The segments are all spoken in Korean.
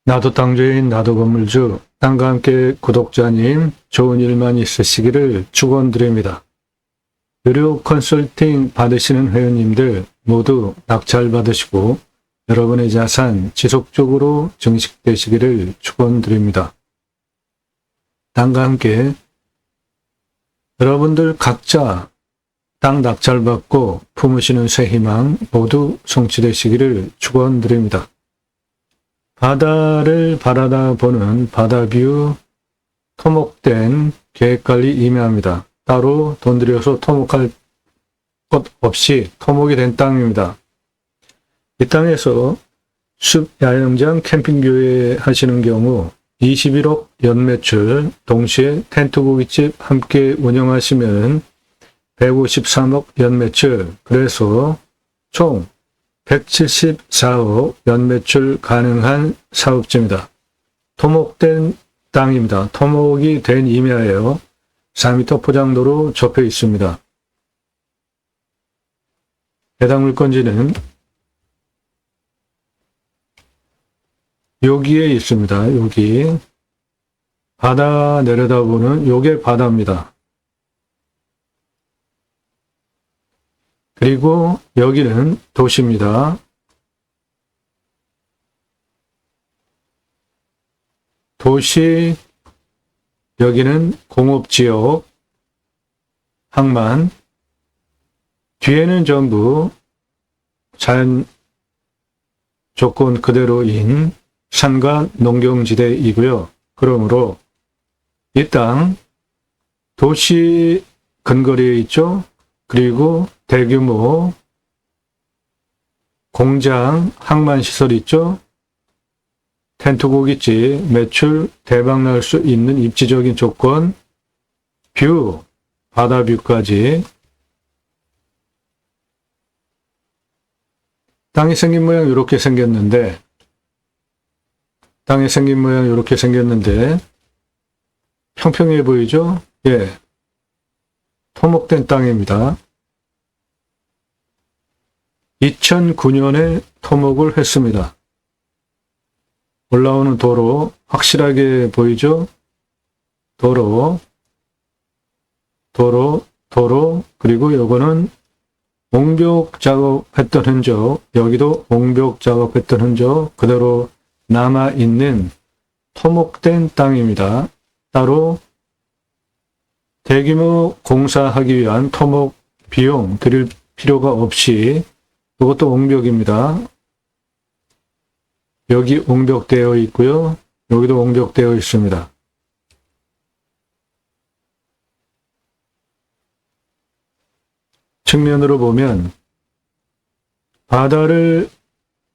나도 땅주인 나도 건물주 땅과 함께 구독자님 좋은 일만 있으시기를 축원드립니다. 의료 컨설팅 받으시는 회원님들 모두 낙찰 받으시고 여러분의 자산 지속적으로 증식되시기를 축원드립니다. 땅과 함께 여러분들 각자 땅 낙찰 받고 품으시는 새 희망 모두 성취되시기를 축원드립니다. 바다를 바라다 보는 바다뷰 토목된 계획관리 임야입니다. 따로 돈 들여서 토목할 것 없이 토목이 된 땅입니다. 이 땅에서 숲 야영장 캠핑교회 하시는 경우 21억 연매출, 동시에 텐트 고깃집 함께 운영하시면 153억 연매출, 그래서 총 174억 연매출 가능한 사업지입니다. 토목된 땅입니다. 토목이 된 임야예요. 4m 포장도로 접해 있습니다. 해당 물건지는 여기에 있습니다. 여기 바다 내려다보는 요게 바다입니다. 그리고 여기는 도시입니다. 도시, 여기는 공업지역, 항만, 뒤에는 전부 자연 조건 그대로인 산과 농경지대이고요. 그러므로 이 땅 도시 근거리에 있죠. 그리고 대규모 공장, 항만시설 있죠. 텐트 고깃집, 매출 대박 날 수 있는 입지적인 조건, 뷰, 바다 뷰까지. 땅이 생긴 모양 이렇게 생겼는데, 평평해 보이죠? 예. 토목된 땅입니다. 2009년에 토목을 했습니다. 올라오는 도로 확실하게 보이죠? 도로, 그리고 요거는 옹벽 작업했던 흔적, 여기도 옹벽 작업했던 흔적 그대로 남아있는 토목된 땅입니다. 따로 대규모 공사하기 위한 토목 비용 드릴 필요가 없이 이것도 옹벽입니다. 여기 옹벽되어 있고요. 여기도 옹벽되어 있습니다. 측면으로 보면 바다를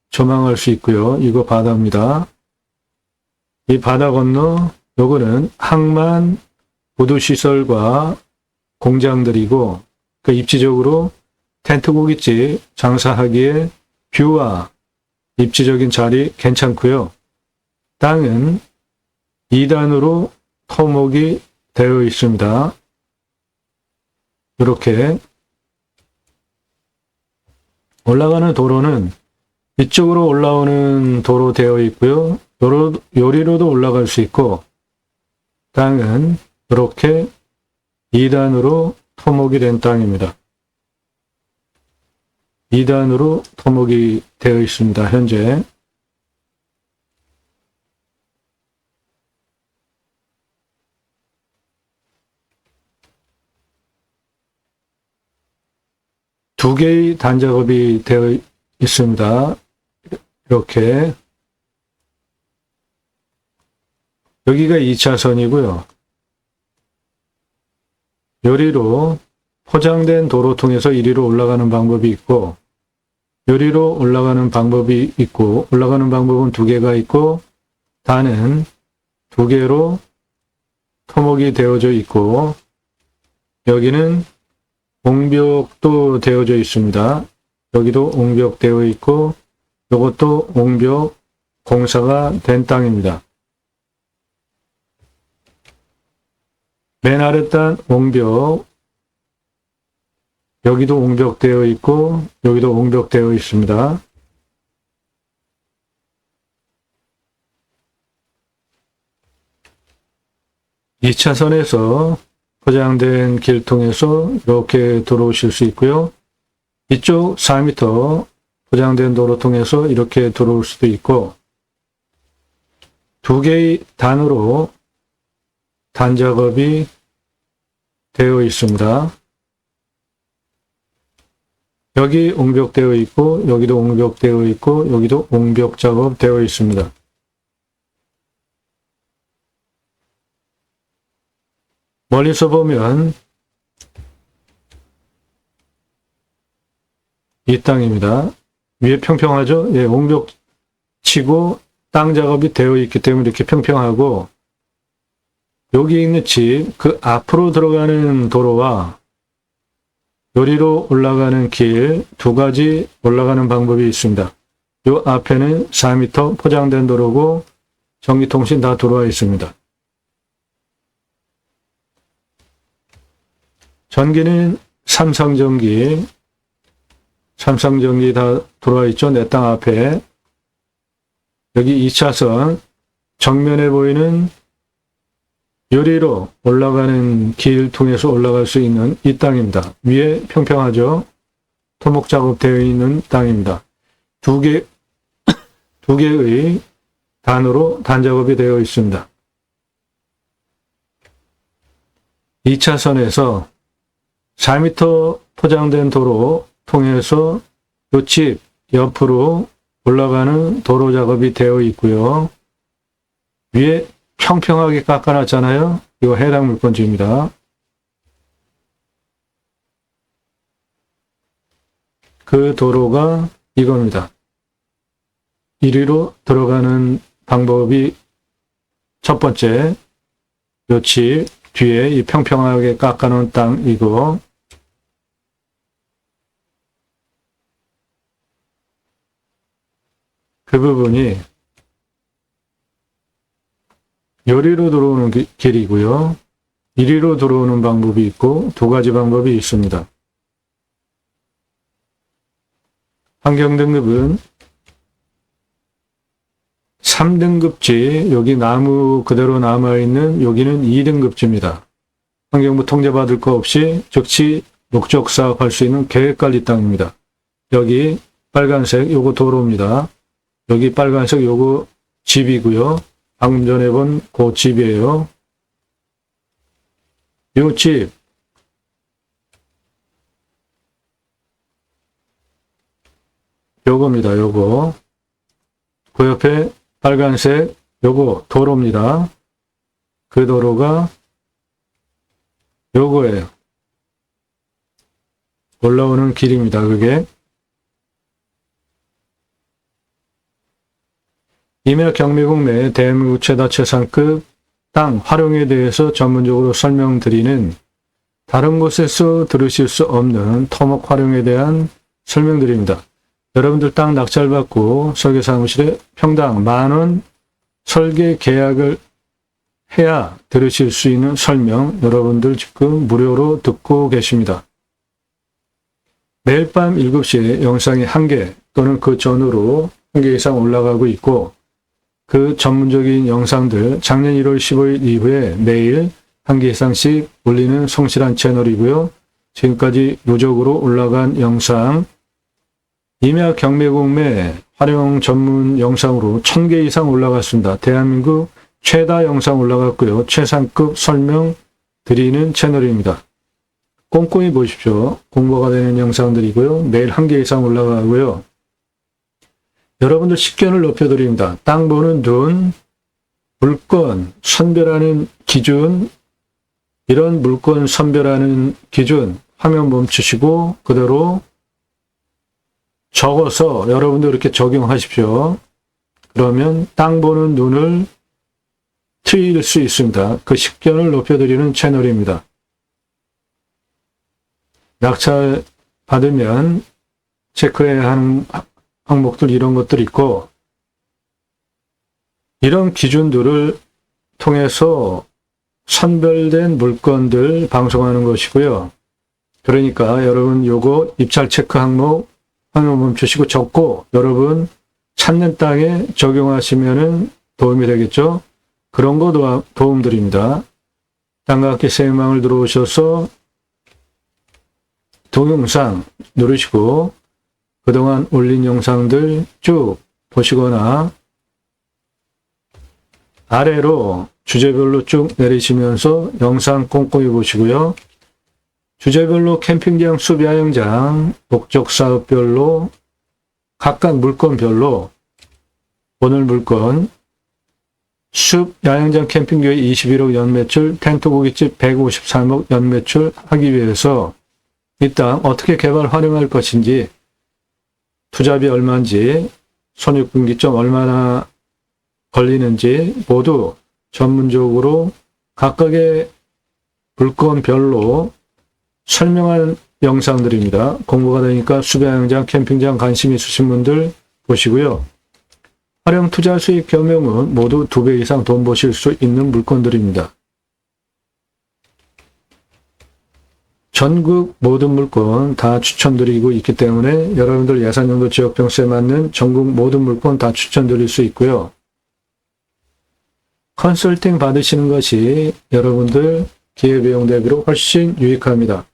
조망할 수 있고요. 이거 바다입니다. 이 바다 건너 요거는 항만 보도시설과 공장들이고 그 입지적으로 텐트 고깃집 장사하기에 뷰와 입지적인 자리 괜찮고요. 땅은 2단으로 토목이 되어 있습니다. 이렇게 올라가는 도로는 이쪽으로 올라오는 도로 되어 있고요. 요리로도 올라갈 수 있고 땅은 이렇게 2단으로 토목이 된 땅입니다. 2단으로 토목이 되어 있습니다. 현재. 두 개의 단작업이 되어 있습니다. 이렇게. 여기가 2차선이고요. 요리로 포장된 도로 통해서 이리로 올라가는 방법이 있고, 요리로 올라가는 방법이 있고, 올라가는 방법은 두 개가 있고, 단은 두 개로 토목이 되어져 있고, 여기는 옹벽도 되어져 있습니다. 여기도 옹벽 되어 있고, 이것도 옹벽 공사가 된 땅입니다. 맨 아래 단 옹벽, 여기도 옹벽되어 있고 여기도 옹벽되어 있습니다. 2차선에서 포장된 길 통해서 이렇게 들어오실 수 있고요. 이쪽 4m 포장된 도로 통해서 이렇게 들어올 수도 있고, 두 개의 단으로 단 작업이 되어 있습니다. 여기 옹벽되어 있고, 여기도 옹벽되어 있고, 여기도 옹벽 작업 되어 있습니다. 멀리서 보면 이 땅입니다. 위에 평평하죠? 예, 옹벽 치고 땅 작업이 되어 있기 때문에 이렇게 평평하고, 여기 있는 집, 그 앞으로 들어가는 도로와 요리로 올라가는 길 두 가지 올라가는 방법이 있습니다. 요 앞에는 4m 포장된 도로고 전기통신 다 들어와 있습니다. 전기는 삼성전기 다 들어와 있죠. 내 땅 앞에. 여기 2차선 정면에 보이는 요리로 올라가는 길 통해서 올라갈 수 있는 이 땅입니다. 위에 평평하죠. 토목 작업되어 있는 땅입니다. 두 개의 단으로 단 작업이 되어 있습니다. 2차선에서 4m 포장된 도로 통해서 이 집 옆으로 올라가는 도로 작업이 되어 있고요. 위에 평평하게 깎아놨잖아요. 이거 해당 물건지입니다. 그 도로가 이겁니다. 이리로 들어가는 방법이 첫 번째, 요 집 뒤에 이 평평하게 깎아놓은 땅 이거, 그 부분이 요리로 들어오는 길이고요. 이리로 들어오는 방법이 있고 두 가지 방법이 있습니다. 환경등급은 3등급지, 여기 나무 그대로 남아있는 여기는 2등급지입니다. 환경부 통제받을 거 없이 즉시 목적 사업할 수 있는 계획관리 땅입니다. 여기 빨간색 요거 도로입니다. 여기 빨간색 요거 집이고요. 방금 전에 본 그 집이에요. 요 집, 요겁니다. 요거. 그 옆에 빨간색 요거 도로입니다. 그 도로가 요거예요. 올라오는 길입니다. 그게. 임야 경매국 내 대한민국 최다 최상급 땅 활용에 대해서 전문적으로 설명드리는 다른 곳에서 들으실 수 없는 토목 활용에 대한 설명드립니다. 여러분들 땅 낙찰받고 설계사무실에 평당 10,000원 설계 계약을 해야 들으실 수 있는 설명 여러분들 지금 무료로 듣고 계십니다. 매일 밤 7시에 영상이 1개 또는 그 전후로 1개 이상 올라가고 있고, 그 전문적인 영상들 작년 1월 15일 이후에 매일 1개 이상씩 올리는 성실한 채널이고요. 지금까지 누적으로 올라간 영상, 임야 경매공매 활용 전문 영상으로 1000개 이상 올라갔습니다. 대한민국 최다 영상 올라갔고요. 최상급 설명 드리는 채널입니다. 꼼꼼히 보십시오. 공부가 되는 영상들이고요. 매일 1개 이상 올라가고요. 여러분들 식견을 높여드립니다. 땅 보는 눈, 물건 선별하는 기준, 이런 물건 선별하는 기준 화면 멈추시고 그대로 적어서 여러분들 이렇게 적용하십시오. 그러면 땅 보는 눈을 트일 수 있습니다. 그 식견을 높여드리는 채널입니다. 낙찰 받으면 체크해야 하는 항목들 이런 것들 있고, 이런 기준들을 통해서 선별된 물건들 방송하는 것이고요. 그러니까 여러분 요거 입찰 체크 항목 화면 멈추시고 적고 여러분 찾는 땅에 적용하시면은 도움이 되겠죠. 그런 거 도움 드립니다. 땅과 함께 생명을 들어오셔서 동영상 누르시고 그동안 올린 영상들 쭉 보시거나 아래로 주제별로 쭉 내리시면서 영상 꼼꼼히 보시고요. 주제별로 캠핑장, 숲야영장, 목적사업별로 각각 물건별로 오늘 물건 숲야영장 캠핑교회 21억 연매출, 텐트 고깃집 153억 연매출 하기 위해서 이 땅 어떻게 개발 활용할 것인지, 투자비 얼마인지, 손익분기점 얼마나 걸리는지 모두 전문적으로 각각의 물건별로 설명한 영상들입니다. 공부가 되니까 숲야영장, 캠핑장 관심 있으신 분들 보시고요. 활용 투자 수익 겸용은 모두 2배 이상 돈 버실 수 있는 물건들입니다. 전국 모든 물건 다 추천드리고 있기 때문에 여러분들 예산용도 지역병수에 맞는 전국 모든 물건 다 추천드릴 수 있고요. 컨설팅 받으시는 것이 여러분들 기회비용 대비로 훨씬 유익합니다.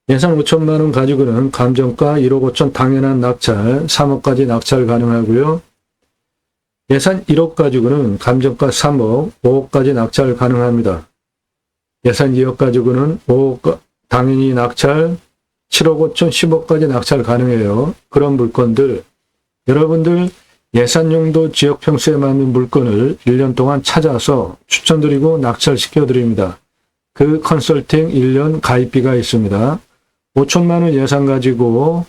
예산 5천만 원 가지고는 감정가 1억 5천 당연한 낙찰, 3억까지 낙찰 가능하고요. 예산 1억 가지고는 감정가 3억, 5억까지 낙찰 가능합니다. 예산 2억 가지고는 5억 당연히 낙찰, 7억 5천, 10억까지 낙찰 가능해요. 그런 물건들, 여러분들 예산용도 지역 평수에 맞는 물건을 1년 동안 찾아서 추천드리고 낙찰시켜드립니다. 그 컨설팅 1년 가입비가 있습니다. 5천만 원 예산 가지고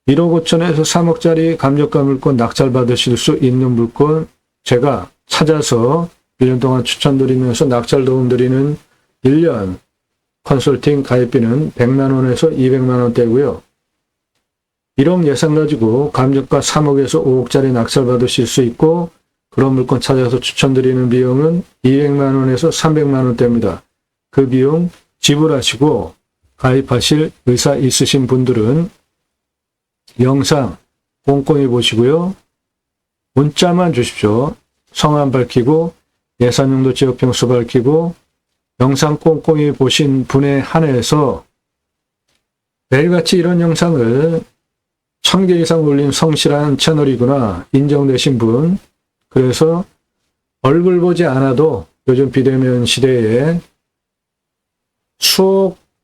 1억 5천에서 3억짜리 감정가 물건 낙찰 받으실 수 있는 물건 제가 찾아서 1년 동안 추천드리면서 낙찰 도움드리는 1년 컨설팅 가입비는 100만 원에서 200만 원대고요. 1억 예산 가지고 감정가 3억에서 5억짜리 낙찰 받으실 수 있고 그런 물건 찾아서 추천드리는 비용은 200만 원에서 300만 원대입니다. 그 비용 지불하시고 가입하실 의사 있으신 분들은 영상 꼼꼼히 보시고요. 문자만 주십시오. 성함 밝히고 예산용도 지역평수 밝히고 영상 꼼꼼히 보신 분에 한해서 매일같이 이런 영상을 1000개 이상 올린 성실한 채널이구나 인정되신 분, 그래서 얼굴 보지 않아도 요즘 비대면 시대에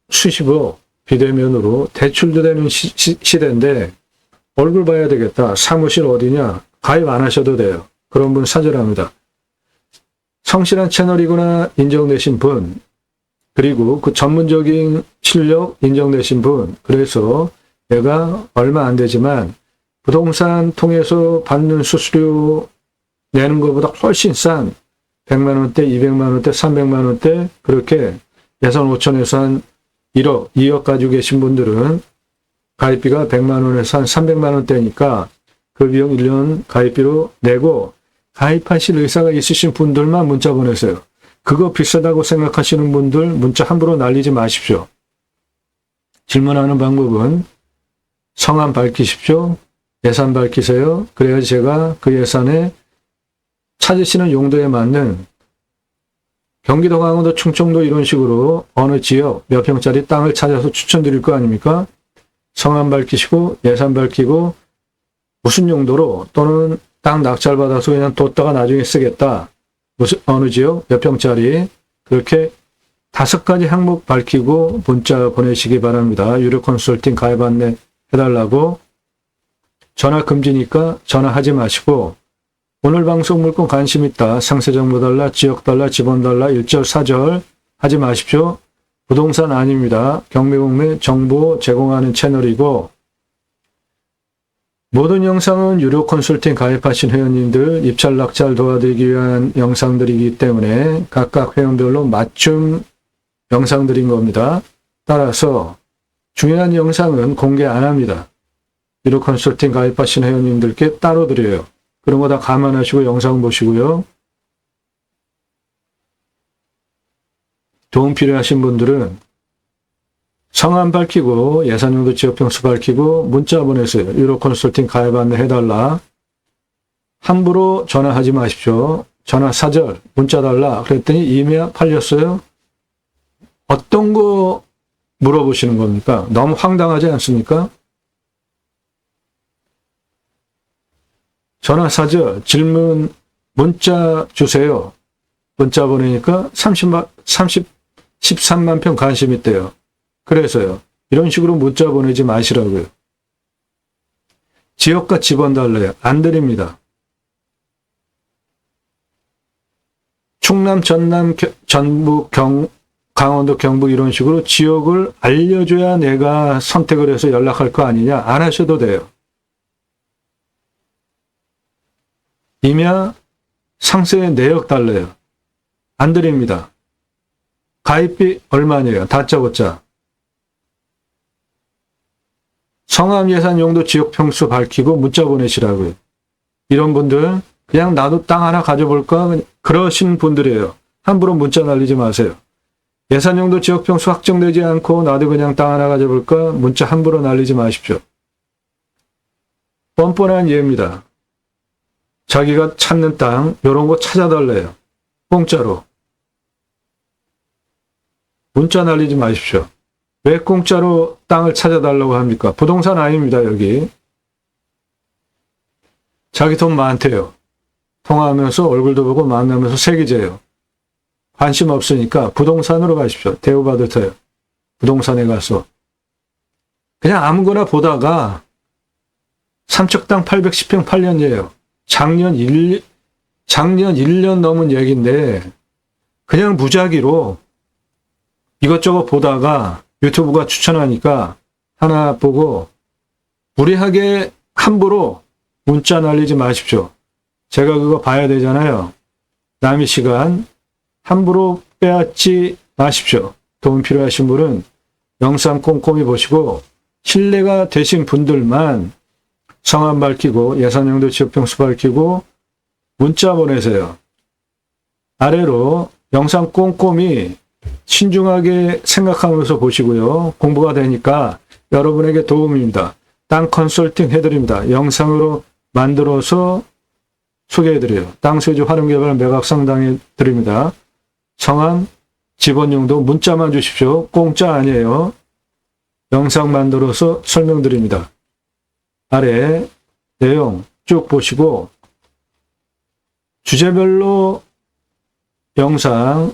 수십억 비대면으로 대출도 되는 시대인데 얼굴 봐야 되겠다. 사무실 어디냐? 가입 안 하셔도 돼요. 그런 분 사절합니다. 성실한 채널이구나 인정되신 분, 그리고 그 전문적인 실력 인정되신 분, 그래서 내가 얼마 안 되지만 부동산 통해서 받는 수수료 내는 것보다 훨씬 싼 100만 원대, 200만 원대, 300만 원대 그렇게 예산 5천에서 한 1억, 2억 가지고 계신 분들은 가입비가 100만 원에서 한 300만 원대니까 그 비용 1년 가입비로 내고 가입하실 의사가 있으신 분들만 문자 보내세요. 그거 비싸다고 생각하시는 분들 문자 함부로 날리지 마십시오. 질문하는 방법은 성함 밝히십시오. 예산 밝히세요. 그래야지 제가 그 예산에 찾으시는 용도에 맞는 경기도, 강원도, 충청도 이런 식으로 어느 지역 몇 평짜리 땅을 찾아서 추천드릴 거 아닙니까? 성함 밝히시고 예산 밝히고 무슨 용도로 또는 땅 낙찰받아서 그냥 뒀다가 나중에 쓰겠다. 무슨 어느 지역 몇 평짜리 그렇게 5가지 항목 밝히고 문자 보내시기 바랍니다. 유료 컨설팅 가입 안내 해달라고. 전화 금지니까 전화하지 마시고 오늘 방송 물건 관심 있다. 상세 정보 달라, 지역 달라, 지번 달라, 1절, 4절 하지 마십시오. 부동산 아닙니다. 경매공매 정보 제공하는 채널이고 모든 영상은 유료 컨설팅 가입하신 회원님들 입찰 낙찰 도와드리기 위한 영상들이기 때문에 각각 회원별로 맞춤 영상들인 겁니다. 따라서 중요한 영상은 공개 안 합니다. 유료 컨설팅 가입하신 회원님들께 따로 드려요. 그런 거 다 감안하시고 영상 보시고요. 도움 필요하신 분들은 성함 밝히고 예산용도 지역평수 밝히고 문자 보내세요. 유료 컨설팅 가입 안내 해달라. 함부로 전화하지 마십시오. 전화 사절 문자 달라. 그랬더니 이메일 팔렸어요. 어떤 거 물어보시는 겁니까? 너무 황당하지 않습니까? 전화 사저, 질문, 문자 주세요. 문자 보내니까 13만 평 관심 있대요. 그래서요. 이런 식으로 문자 보내지 마시라고요. 지역과 집원 달라요. 안 드립니다. 충남, 전남, 전북, 강원도, 경북 이런 식으로 지역을 알려줘야 내가 선택을 해서 연락할 거 아니냐. 안 하셔도 돼요. 임야 상세 내역 달래요. 안 드립니다. 가입비 얼마냐요? 다짜고짜. 성함, 예산, 용도, 지역 평수 밝히고 문자 보내시라고요. 이런 분들 그냥 나도 땅 하나 가져볼까? 그러신 분들이에요. 함부로 문자 날리지 마세요. 예산, 용도, 지역 평수 확정되지 않고 나도 그냥 땅 하나 가져볼까? 문자 함부로 날리지 마십시오. 뻔뻔한 예입니다. 자기가 찾는 땅 이런 거 찾아달래요. 공짜로. 문자 날리지 마십시오. 왜 공짜로 땅을 찾아달라고 합니까? 부동산 아닙니다, 여기. 자기 돈 많대요. 통화하면서 얼굴도 보고 만나면서 세기재요. 관심 없으니까 부동산으로 가십시오. 대우받을 테요. 부동산에 가서. 그냥 아무거나 보다가 삼척당 810평 8년이에요. 작년 1년 넘은 얘기인데 그냥 무작위로 이것저것 보다가 유튜브가 추천하니까 하나 보고 무리하게 함부로 문자 날리지 마십시오. 제가 그거 봐야 되잖아요. 남의 시간 함부로 빼앗지 마십시오. 도움 필요하신 분은 영상 꼼꼼히 보시고 신뢰가 되신 분들만 성함 밝히고 예산용도 지역평수 밝히고 문자 보내세요. 아래로 영상 꼼꼼히 신중하게 생각하면서 보시고요. 공부가 되니까 여러분에게 도움입니다. 땅 컨설팅 해드립니다. 영상으로 만들어서 소개해드려요. 땅 소유주 활용개발 매각 상담해드립니다. 성함, 집원용도 문자만 주십시오. 공짜 아니에요. 영상 만들어서 설명드립니다. 아래 내용 쭉 보시고 주제별로 영상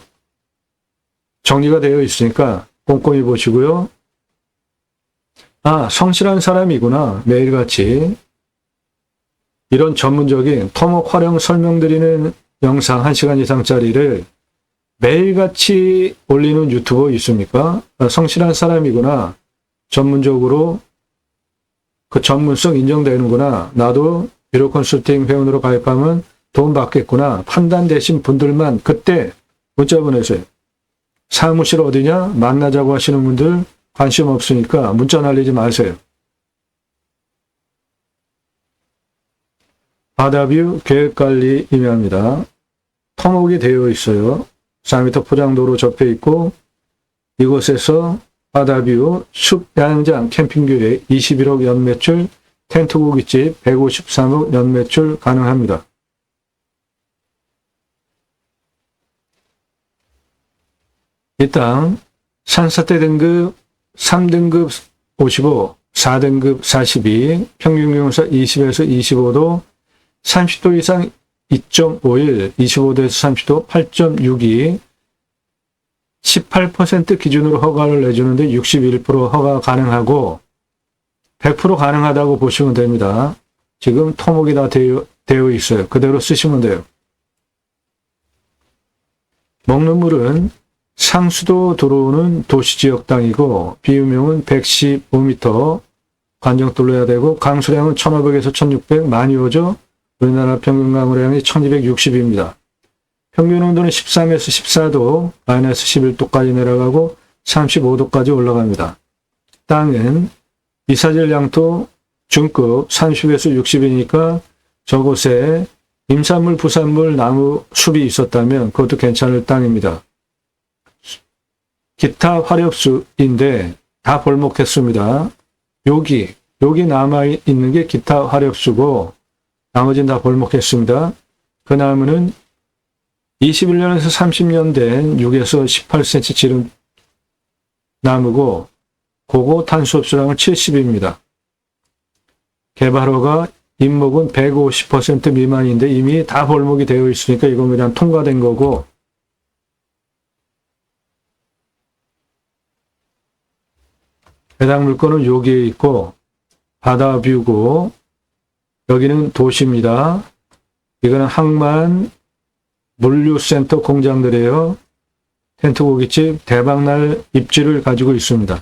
정리가 되어 있으니까 꼼꼼히 보시고요. 아, 성실한 사람이구나. 매일같이 이런 전문적인 토목 활용 설명드리는 영상 1시간 이상짜리를 매일같이 올리는 유튜버 있습니까? 아, 성실한 사람이구나. 전문적으로 그 전문성 인정되는구나. 나도 비료 컨설팅 회원으로 가입하면 돈 받겠구나. 판단되신 분들만 그때 문자 보내세요. 사무실 어디냐? 만나자고 하시는 분들 관심 없으니까 문자 날리지 마세요. 바다뷰 계획관리 임야입니다. 토목이 되어 있어요. 4m 포장도로 접해 있고 이곳에서 바다뷰 숲 야영장 캠핑교회 21억 연매출 텐트 고깃집 153억 연매출 가능합니다. 이 땅 산사태 등급 3등급 55, 4등급 42, 평균경사 20에서 25도, 30도 이상 2.51, 25도에서 30도 8.62, 18% 기준으로 허가를 내주는데 61% 허가 가능하고 100% 가능하다고 보시면 됩니다. 지금 토목이 다 되어 있어요. 그대로 쓰시면 돼요. 먹는 물은 상수도 들어오는 도시지역 땅이고 비유명은 115m 관정돌로 해야 되고 강수량은 1500에서 1600 많이 오죠. 우리나라 평균 강우량이 1260입니다. 평균 온도는 13에서 14도, 마이너스 11도까지 내려가고 35도까지 올라갑니다. 땅은 이사질 양토 중급 30에서 60이니까 저곳에 임산물, 부산물, 나무, 숲이 있었다면 그것도 괜찮을 땅입니다. 기타 화력수인데 다 벌목했습니다. 여기 남아있는 게 기타 화력수고 나머지는 다 벌목했습니다. 그 나무는 21년에서 30년 된 6에서 18cm 지름 남고 고고 탄소 흡수량은 70입니다. 개발허가 임목은 150% 미만인데 이미 다 벌목이 되어 있으니까 이건 그냥 통과된 거고, 해당 물건은 여기에 있고 바다뷰고, 여기는 도시입니다. 이거는 항만 물류센터 공장들이에요. 텐트 고깃집 대박날 입지를 가지고 있습니다.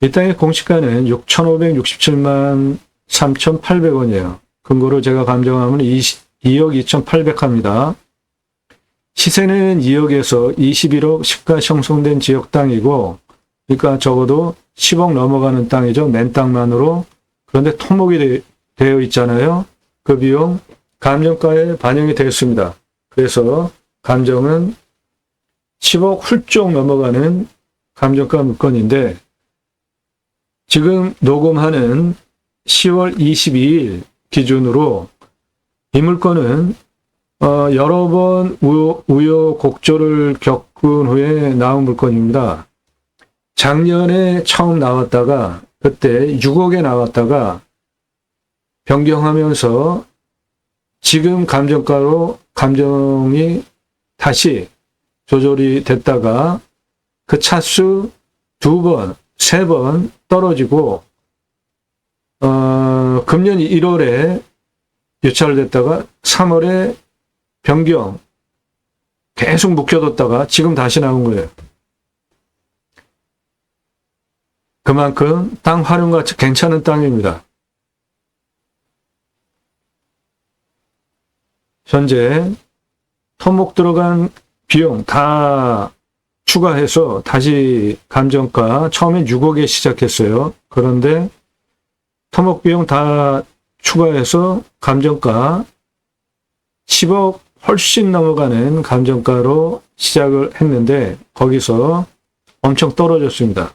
이 땅의 공시가는 6,567만 3,800원이에요. 금고로 제가 감정하면 2억 2,800 합니다. 시세는 2억에서 21억 시가 형성된 지역 땅이고, 그러니까 적어도 10억 넘어가는 땅이죠. 맨 땅만으로. 그런데 토목이 되어 있잖아요. 그 비용 감정가에 반영이 되었습니다. 그래서 감정은 10억 훌쩍 넘어가는 감정가 물건인데, 지금 녹음하는 10월 22일 기준으로 이 물건은 여러 번 우여곡절을 겪은 후에 나온 물건입니다. 작년에 처음 나왔다가 그때 6억에 나왔다가 변경하면서 지금 감정가로 감정이 다시 조절이 됐다가 그 차수 2번, 3번 떨어지고 금년 1월에 유찰됐다가 3월에 변경 계속 묵혀뒀다가 지금 다시 나온 거예요. 그만큼 땅 활용가치 괜찮은 땅입니다. 현재 토목 들어간 비용 다 추가해서 다시 감정가 처음엔 6억에 시작했어요. 그런데 토목 비용 다 추가해서 감정가 10억 훨씬 넘어가는 감정가로 시작을 했는데 거기서 엄청 떨어졌습니다.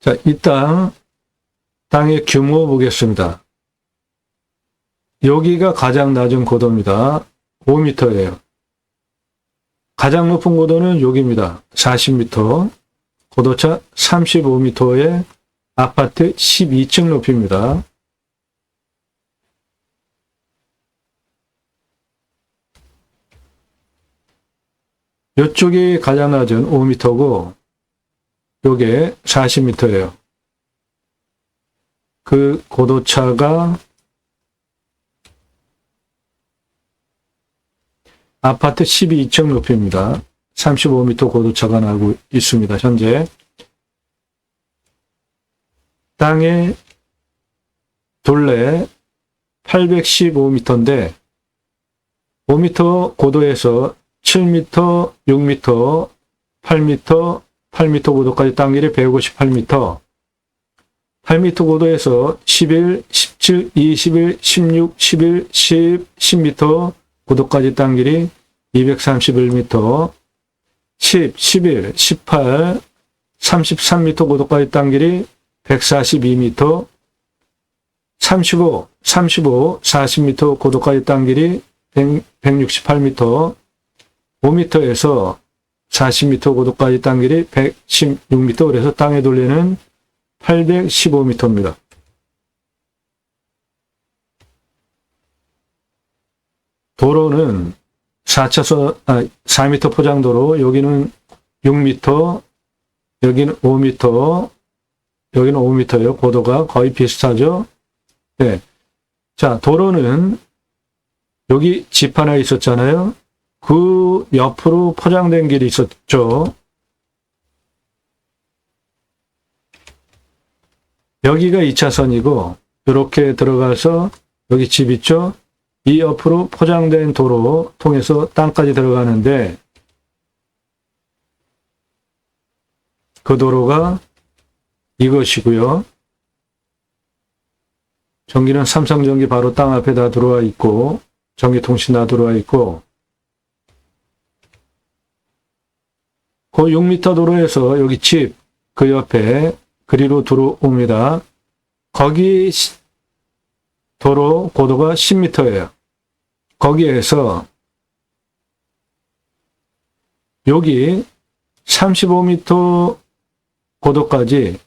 자, 이 땅의 규모 보겠습니다. 여기가 가장 낮은 고도입니다. 5m예요. 가장 높은 고도는 여기입니다. 40m. 고도차 35m의 아파트 12층 높이입니다. 이쪽이 가장 낮은 5m고 요게 40m예요. 그 고도차가 아파트 12층 높이입니다. 35m 고도차가 나고 있습니다. 현재 땅의 둘레 815m인데 5m 고도에서 7m, 6m, 8m, 8m 고도까지 땅 길이 158m, 8m 고도에서 11, 17, 21, 16, 11, 10, 10m 고도까지 땅 길이 231m, 10, 11, 18, 33m 고도까지 땅 길이 142m, 35, 40m 고도까지 땅 길이 168m, 5m에서 40m 고도까지 땅 길이 116m, 그래서 땅의 둘레는 815m입니다. 도로는 4m 포장도로, 여기는 6m, 여기는 5m, 여기는 5m예요. 고도가 거의 비슷하죠. 네. 자, 도로는 여기 집 하나 있었잖아요. 그 옆으로 포장된 길이 있었죠. 여기가 2차선이고 이렇게 들어가서 여기 집 있죠. 이 옆으로 포장된 도로 통해서 땅까지 들어가는데 그 도로가 이것이고요. 전기는 삼성전기 바로 땅 앞에 다 들어와 있고 전기통신 다 들어와 있고 그 6m 도로에서 여기 집, 그 옆에 그리로 들어옵니다. 거기 도로 고도가 10m예요. 거기에서 여기 35m 고도까지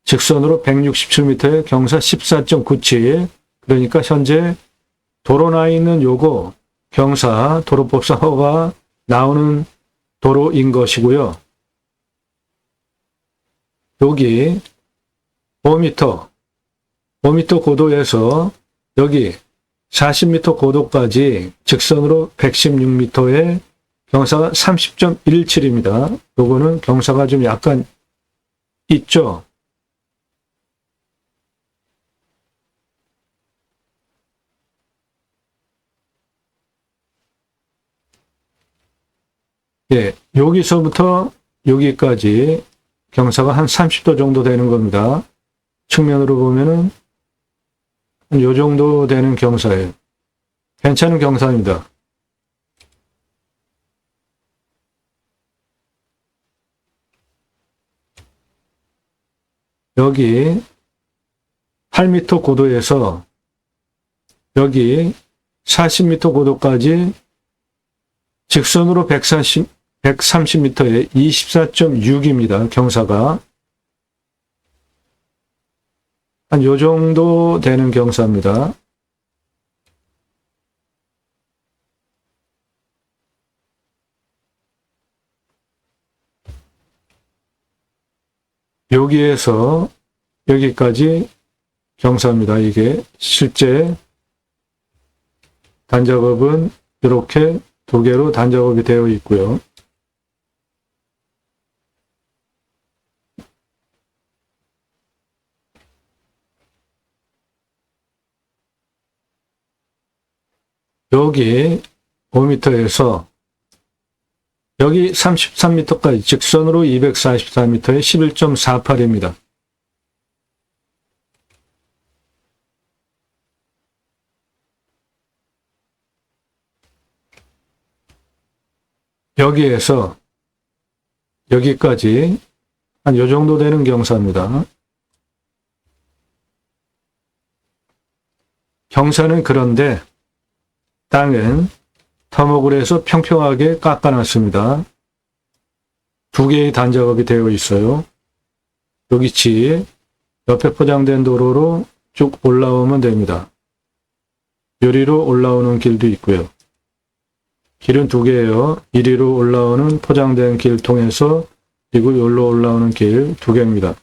직선으로 167m에 경사 14.97, 그러니까 현재 도로 나 있는 요거 경사 도로법상 허가 나오는 도로인 것이고요. 여기 5m 고도에서 여기 40m 고도까지 직선으로 116m에 경사가 30.17입니다. 요거는 경사가 좀 약간 있죠. 예, 여기서부터 여기까지 경사가 한 30도 정도 되는 겁니다. 측면으로 보면은 요 정도 되는 경사예요. 괜찮은 경사입니다. 여기 8m 고도에서 여기 40m 고도까지 직선으로 130m에 24.6입니다. 경사가. 한 요 정도 되는 경사입니다. 여기에서 여기까지 경사입니다. 이게 실제 단작업은 이렇게 두 개로 단작업이 되어 있고요. 여기 5m에서 여기 33m까지 직선으로 244m에 11.48입니다. 여기에서 여기까지 한 요 정도 되는 경사입니다. 경사는 그런데 땅은 터목을 해서 평평하게 깎아놨습니다. 두 개의 단작업이 되어 있어요. 여기 집 옆에 포장된 도로로 쭉 올라오면 됩니다. 요리로 올라오는 길도 있고요. 길은 두 개예요. 이리로 올라오는 포장된 길 통해서 그리고 여기로 올라오는 길 두 개입니다.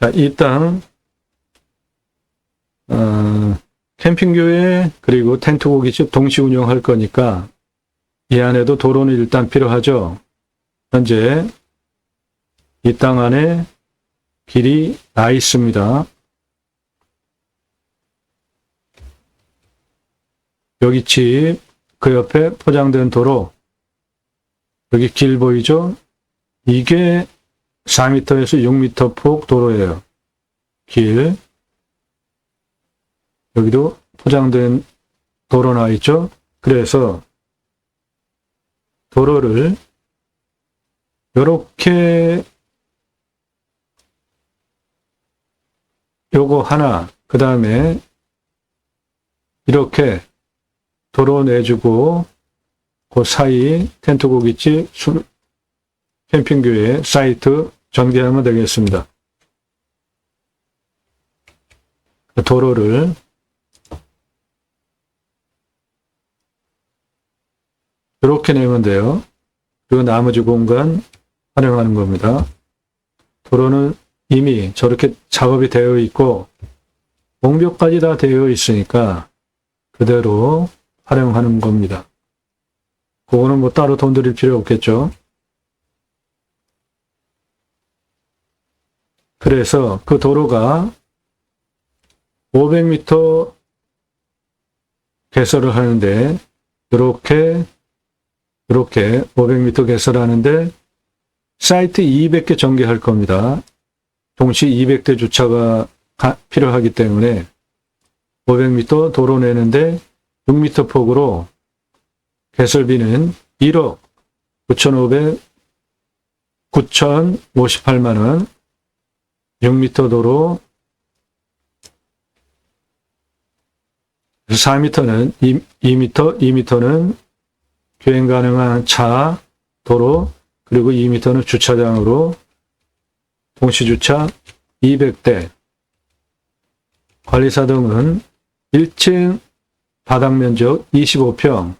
자, 이 땅 캠핑교회 그리고 텐트 고깃집 동시 운영할 거니까 이 안에도 도로는 일단 필요하죠. 현재 이 땅 안에 길이 나 있습니다. 여기 집, 그 옆에 포장된 도로, 여기 길 보이죠? 이게 4m에서 6m 폭 도로예요. 길. 여기도 포장된 도로 나 있죠? 그래서 도로를 요렇게 요거 하나, 그 다음에 이렇게 도로 내주고 그 사이 텐트 고깃집 캠핑교회 사이트 전개하면 되겠습니다. 도로를 이렇게 내면 돼요. 그리고 나머지 공간 활용하는 겁니다. 도로는 이미 저렇게 작업이 되어 있고 공벽까지 다 되어 있으니까 그대로 활용하는 겁니다. 그거는 뭐 따로 돈 들일 필요 없겠죠. 그래서 그 도로가 500m 개설을 하는데 이렇게 500m 개설하는데 사이트 200개 전개할 겁니다. 동시 200대 주차가 필요하기 때문에 500m 도로 내는데 6m 폭으로 개설비는 1억 9,58만 원, 6m 도로 4m는 2m는 주행 가능한 차, 도로, 그리고 2m는 주차장으로 동시 주차 200대. 관리사동은 1층 바닥 면적 25평,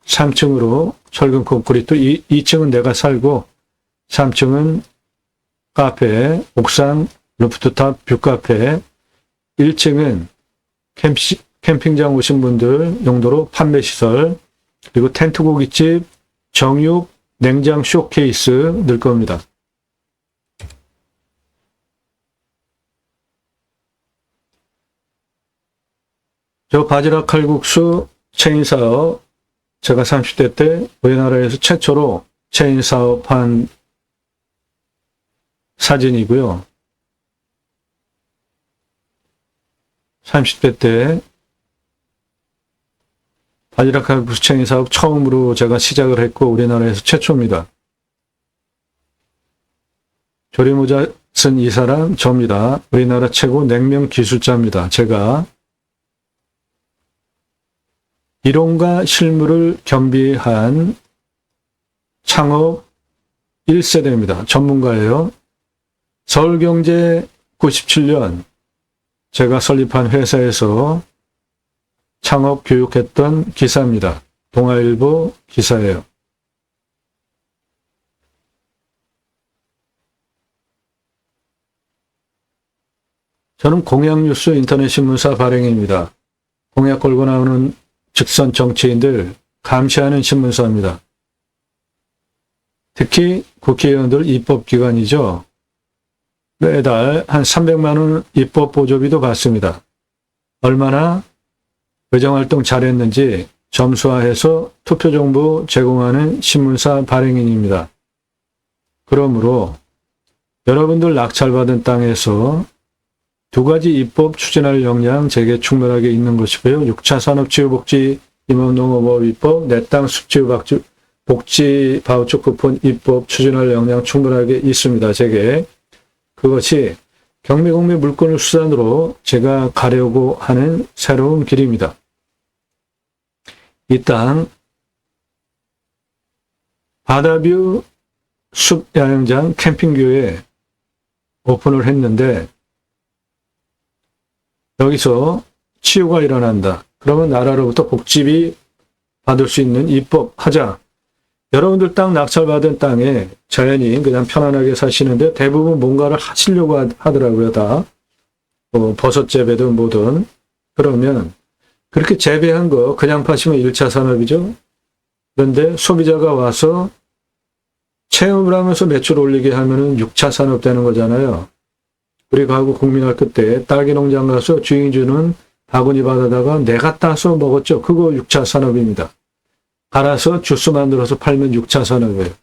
3층으로 철근 콘크리트, 2층은 내가 살고 3층은 카페, 옥상 루프탑 뷰카페, 1층은 캠핑장 오신 분들 용도로 판매시설, 그리고 텐트 고깃집, 정육, 냉장 쇼케이스 넣을 겁니다. 저 바지락 칼국수 체인 사업, 제가 30대 때 우리나라에서 최초로 체인 사업한 사진이고요. 30대 때 바지락 칼국수 체인 사업 처음으로 제가 시작을 했고 우리나라에서 최초입니다. 조리모자 쓴 이 사람 저입니다. 우리나라 최고 냉면 기술자입니다. 제가 이론과 실무를 겸비한 창업 1세대입니다. 전문가예요. 서울경제 97년 제가 설립한 회사에서 창업 교육했던 기사입니다. 동아일보 기사예요. 저는 공약뉴스 인터넷 신문사 발행입니다. 공약 걸고 나오는 직선 정치인들 감시하는 신문사입니다. 특히 국회의원들 입법기관이죠. 매달 한 300만 원 입법 보조비도 받습니다. 얼마나 의정활동 잘했는지 점수화해서 투표정보 제공하는 신문사 발행인입니다. 그러므로 여러분들 낙찰받은 땅에서 두 가지 입법 추진할 역량 제게 충분하게 있는 것이고요. 6차 산업치유복지 임업농업업 입법, 내 땅 숲치유 복지 바우처 쿠폰 입법 추진할 역량 충분하게 있습니다. 제게. 그것이 경매공매 물건을 수단으로 제가 가려고 하는 새로운 길입니다. 이 땅 바다뷰 숲야영장 캠핑교에 오픈을 했는데 여기서 치유가 일어난다. 그러면 나라로부터 복지비 받을 수 있는 입법하자. 여러분들 땅 낙찰받은 땅에 자연인 그냥 편안하게 사시는데 대부분 뭔가를 하시려고 하더라고요. 다. 버섯 재배든 뭐든. 그러면 그렇게 재배한 거 그냥 파시면 1차 산업이죠. 그런데 소비자가 와서 체험을 하면서 매출 올리게 하면은 6차 산업 되는 거잖아요. 우리 가구 국민학교 때 딸기 농장 가서 주인 주는 바구니 받아다가 내가 따서 먹었죠. 그거 6차 산업입니다. 갈아서 주스 만들어서 팔면 6차 산업이에요.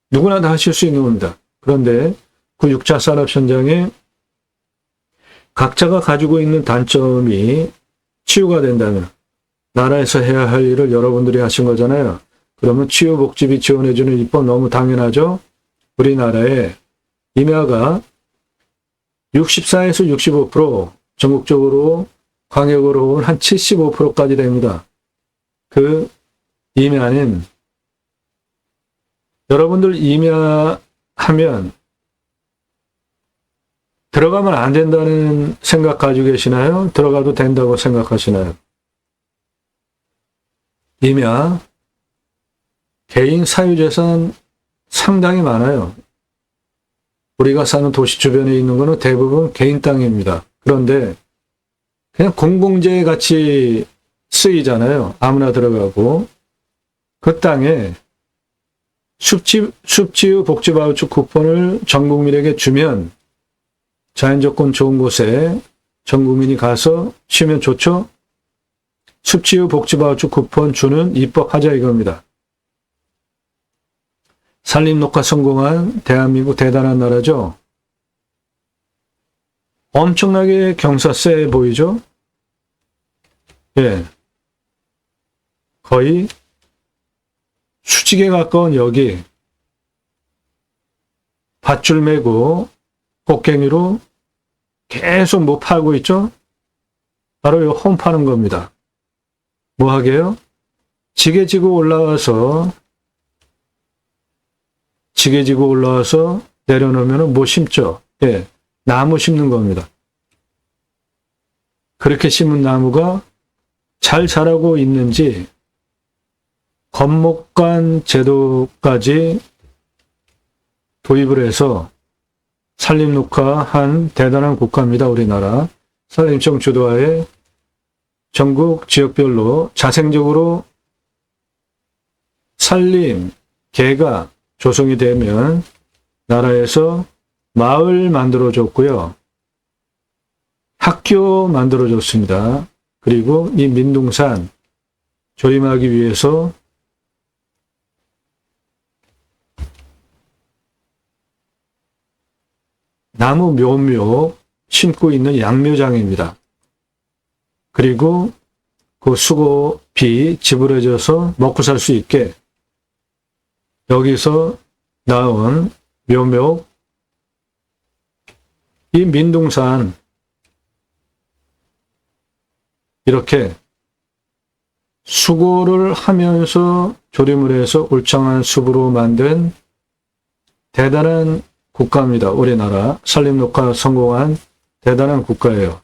누구나 다 하실 수 있는 겁니다. 그런데 그 6차 산업 현장에 각자가 가지고 있는 단점이 치유가 된다면 나라에서 해야 할 일을 여러분들이 하신 거잖아요. 그러면 치유복지비 지원해주는 입법 너무 당연하죠. 우리나라에 임야가 64에서 65%, 전국적으로 광역으로 한 75%까지 됩니다. 그 임야는 여러분들 임야하면 들어가면 안 된다는 생각 가지고 계시나요? 들어가도 된다고 생각하시나요? 임야, 개인 사유재산 상당히 많아요. 우리가 사는 도시 주변에 있는 거는 대부분 개인 땅입니다. 그런데 그냥 공공재 같이 쓰이잖아요. 아무나 들어가고. 그 땅에 숲치유 복지바우처 쿠폰을 전 국민에게 주면 자연조건 좋은 곳에 전 국민이 가서 쉬면 좋죠? 숲치유 복지바우처 쿠폰 주는 입법하자 이겁니다. 산림녹화 성공한 대한민국 대단한 나라죠. 엄청나게 경사 세 보이죠? 예. 거의 수직에 가까운 여기 밧줄 메고 꽃갱이로 계속 뭐 팔고 있죠? 바로 이 홈 파는 겁니다. 뭐 하게요? 지게 지고 올라와서 내려놓으면 뭐 심죠? 예. 나무 심는 겁니다. 그렇게 심은 나무가 잘 자라고 있는지 건목관 제도까지 도입을 해서 산림녹화한 대단한 국가입니다. 우리나라. 산림청 주도하에 전국 지역별로 자생적으로 산림, 개가 조성이 되면 나라에서 마을 만들어줬고요. 학교 만들어줬습니다. 그리고 이 민둥산 조임하기 위해서 나무 묘묘 심고 있는 양묘장입니다. 그리고 그 수고비 지불해줘서 먹고 살 수 있게 여기서 나온 묘묘 이 민둥산 이렇게 수고를 하면서 조림을 해서 울창한 숲으로 만든 대단한 국가입니다. 우리나라 산림녹화 성공한 대단한 국가예요.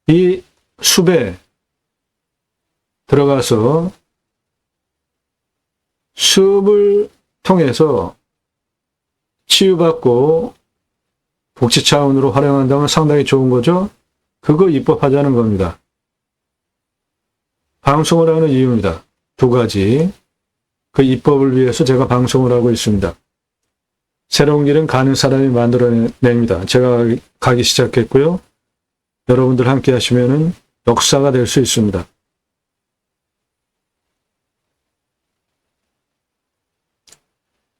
이 숲에 들어가서 숲을 통해서 치유받고 복지 차원으로 활용한다면 상당히 좋은 거죠. 그거 입법하자는 겁니다. 방송을 하는 이유입니다. 두 가지. 그 입법을 위해서 제가 방송을 하고 있습니다. 새로운 길은 가는 사람이 만들어냅니다. 제가 가기 시작했고요. 여러분들 함께 하시면은 역사가 될 수 있습니다.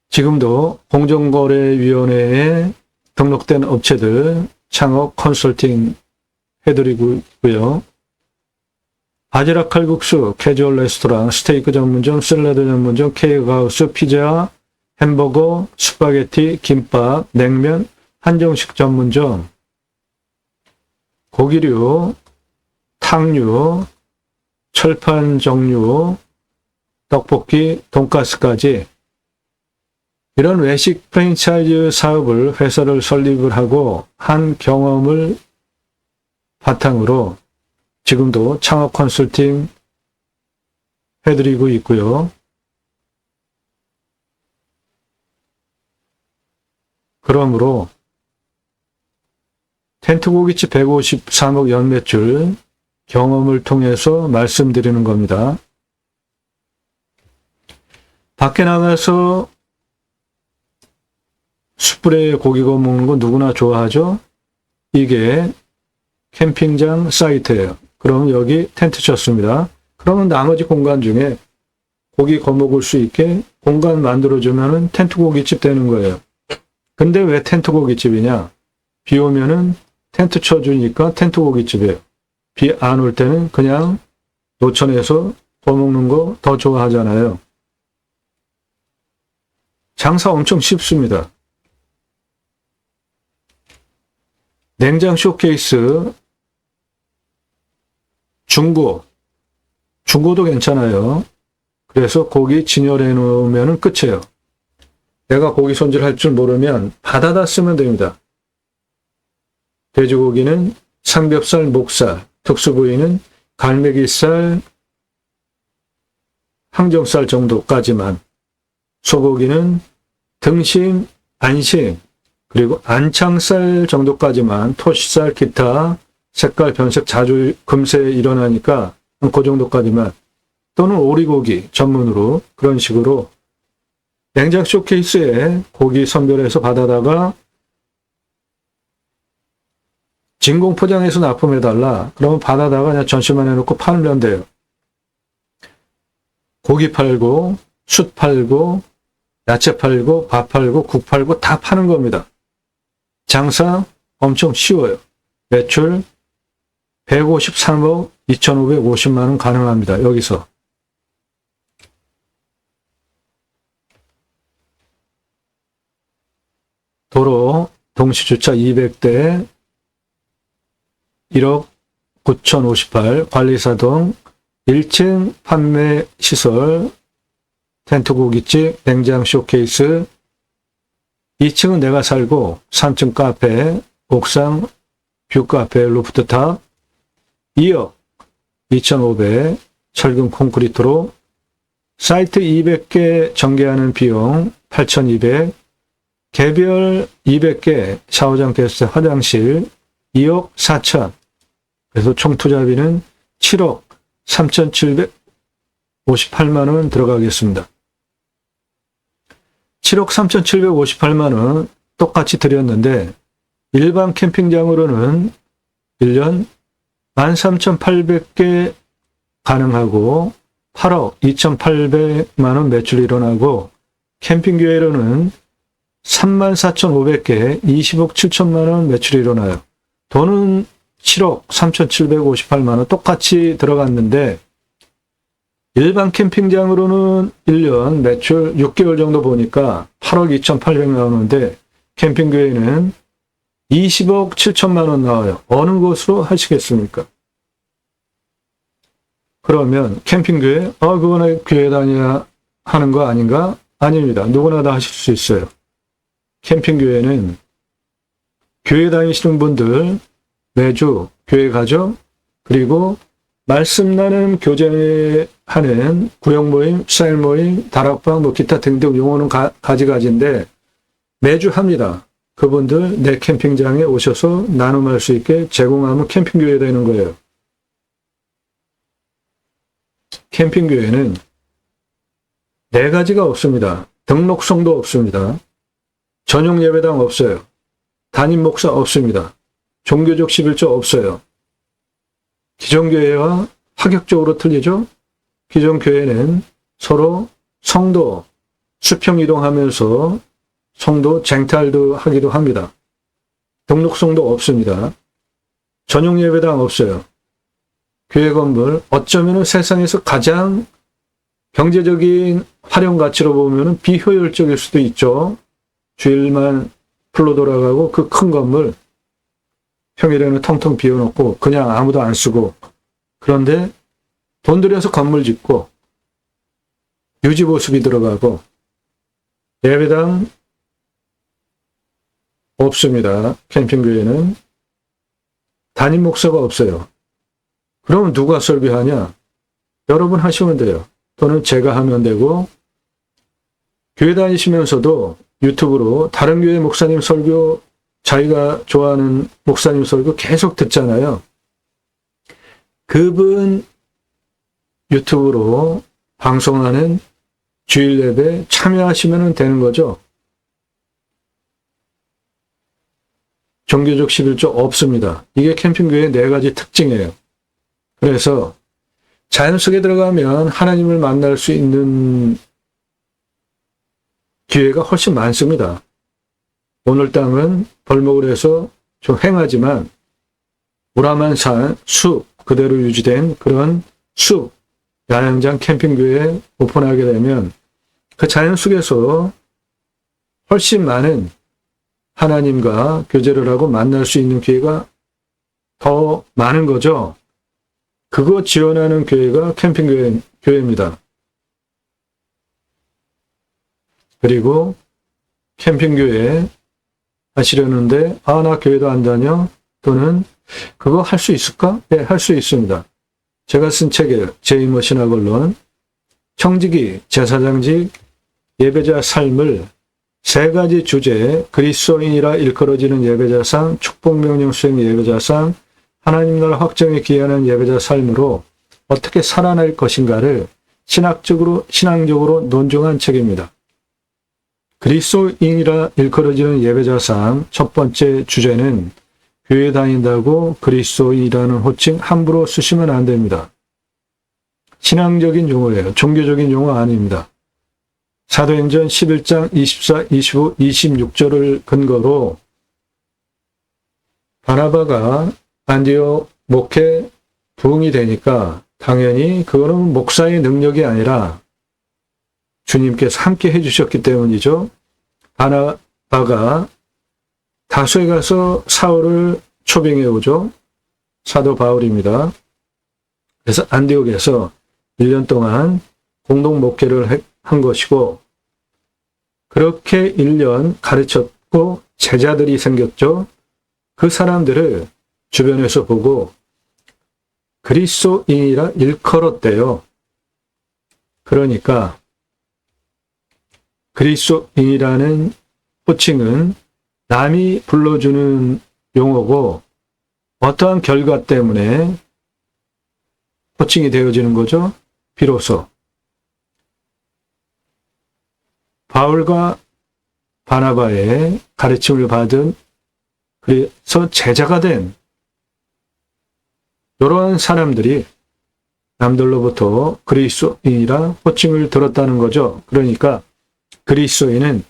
지금도 공정거래위원회에 등록된 업체들 창업 컨설팅 해드리고 있고요. 바지락 칼국수, 캐주얼 레스토랑, 스테이크 전문점, 샐러드 전문점, 케이크하우스, 피자, 햄버거, 스파게티, 김밥, 냉면, 한정식 전문점, 고기류, 탕류, 철판 종류, 떡볶이, 돈가스까지 이런 외식 프랜차이즈 사업을 회사를 설립을 하고 한 경험을 바탕으로 지금도 창업 컨설팅 해드리고 있고요. 그러므로 텐트고깃집 153억 연매출 경험을 통해서 말씀드리는 겁니다. 밖에 나가서 숯불에 고기 구워 먹는 거 누구나 좋아하죠? 이게 캠핑장 사이트예요. 그럼 여기 텐트 쳤습니다. 그러면 나머지 공간 중에 고기 구워 먹을 수 있게 공간 만들어주면 텐트 고깃집 되는 거예요. 근데 왜 텐트 고깃집이냐? 비 오면은 텐트 쳐주니까 텐트 고깃집이에요. 비 안 올 때는 그냥 노천에서 구워 먹는 거 더 좋아하잖아요. 장사 엄청 쉽습니다. 냉장 쇼케이스, 중고도 괜찮아요. 그래서 고기 진열해 놓으면 끝이에요. 내가 고기 손질할 줄 모르면 받아다 쓰면 됩니다. 돼지고기는 삼겹살, 목살, 특수부위는 갈매기살, 항정살 정도까지만, 소고기는 등심, 안심, 그리고 안창살 정도까지만, 토시살, 기타, 색깔 변색 자주 금세 일어나니까 그 정도까지만, 또는 오리고기 전문으로 그런 식으로 냉장 쇼케이스에 고기 선별해서 받아다가 진공 포장해서 납품해달라. 그러면 받아다가 그냥 전시만 해놓고 팔면 돼요. 고기 팔고, 숯 팔고, 야채 팔고 밥 팔고 국 팔고 다 파는 겁니다. 장사 엄청 쉬워요. 매출 153억 2,550만 원 가능합니다. 여기서. 도로 동시주차 200대 1억 9,058 관리사동 1층 판매 시설 텐트 고깃집 냉장 쇼케이스 2층은 내가 살고 3층 카페 옥상 뷰 카페 루프트탑 2억 2,500 철근 콘크리트로 사이트 200개 전개하는 비용 8,200 개별 200개 샤워장 게스트 화장실 2억 4천 그래서 총 투자비는 7억 3,758만 원 들어가겠습니다. 7억 3,758만 원 똑같이 드렸는데 일반 캠핑장으로는 1년 13,800개 가능하고 8억 2,800만 원 매출이 일어나고 캠핑교회로는 34,500개 20억 7천만 원 매출이 일어나요. 돈은 7억 3,758만 원 똑같이 들어갔는데 일반 캠핑장으로는 1년 매출 6개월 정도 보니까 8억 2,800 나오는데 캠핑교회는 20억 7천만 원 나와요. 어느 것으로 하시겠습니까? 그러면 캠핑교회, 그거는 교회 다녀야 하는 거 아닌가? 아닙니다. 누구나 다 하실 수 있어요. 캠핑교회는 교회 다니시는 분들 매주 교회 가죠. 그리고 말씀 나눔 교제하는 구역 모임, 쌀 모임, 다락방, 뭐 기타 등등 용어는 가지가지인데 매주 합니다. 그분들 내 캠핑장에 오셔서 나눔할 수 있게 제공하면 캠핑교회 되는 거예요. 캠핑교회는 네 가지가 없습니다. 등록성도 없습니다. 전용 예배당 없어요. 담임 목사 없습니다. 종교적 11조 없어요. 기존교회와 파격적으로 틀리죠? 기존교회는 서로 성도 수평 이동하면서 성도 쟁탈도 하기도 합니다. 등록성도 없습니다. 전용 예배당 없어요. 교회 건물 어쩌면 세상에서 가장 경제적인 활용 가치로 보면 비효율적일 수도 있죠. 주일만 풀로 돌아가고 그 큰 건물 평일에는 텅텅 비워놓고 그냥 아무도 안 쓰고 그런데 돈 들여서 건물 짓고 유지보수비 들어가고 예배당 없습니다. 캠핑교회는 담임 목사가 없어요. 그러면 누가 설교하냐? 여러분 하시면 돼요. 또는 제가 하면 되고 교회 다니시면서도 유튜브로 다른 교회 목사님 설교 자기가 좋아하는 목사님 설교 계속 듣잖아요. 그분 유튜브로 방송하는 주일 예배 참여하시면 되는 거죠. 종교적 11조 없습니다. 이게 캠핑교회의 네 가지 특징이에요. 그래서 자연 속에 들어가면 하나님을 만날 수 있는 기회가 훨씬 많습니다. 오늘 땅은 벌목을 해서 좀 횡하지만 우람한 산, 숲 그대로 유지된 그런 숲, 야영장, 캠핑교회에 오픈하게 되면 그 자연 속에서 훨씬 많은 하나님과 교제를 하고 만날 수 있는 기회가 더 많은 거죠. 그거 지원하는 교회가 캠핑교회입니다. 그리고 캠핑교회 하시려는데 나 교회도 안 다녀? 또는 그거 할 수 있을까? 네, 할 수 있습니다. 제가 쓴 책이에요. 제2모 신학언론 청지기, 제사장직, 예배자 삶을 세 가지 주제 그리스도인이라 일컬어지는 예배자상, 축복명령 수행 예배자상, 하나님 나라 확정에 기여하는 예배자 삶으로 어떻게 살아날 것인가를 신앙적으로 논증한 책입니다. 그리스도인이라 일컬어지는 예배자상 첫 번째 주제는 교회 다닌다고 그리스도인이라는 호칭 함부로 쓰시면 안 됩니다. 신앙적인 용어예요. 종교적인 용어 아닙니다. 사도행전 11장 24, 25, 26절을 근거로 바나바가 안디옥 목회 부흥이 되니까 당연히 그거는 목사의 능력이 아니라 주님께서 함께 해주셨기 때문이죠. 바나바가 다소에 가서 사울을 초빙해 오죠. 사도 바울입니다. 그래서 안디옥에서 1년 동안 공동 목회를 한 것이고, 그렇게 1년 가르쳤고 제자들이 생겼죠. 그 사람들을 주변에서 보고 그리스도인이라 일컬었대요. 그러니까 그리스도인이라는 호칭은 남이 불러주는 용어고 어떠한 결과 때문에 호칭이 되어지는 거죠. 비로소 바울과 바나바의 가르침을 받은, 그래서 제자가 된 이러한 사람들이 남들로부터 그리스도인이라 호칭을 들었다는 거죠. 그러니까 그리스도인은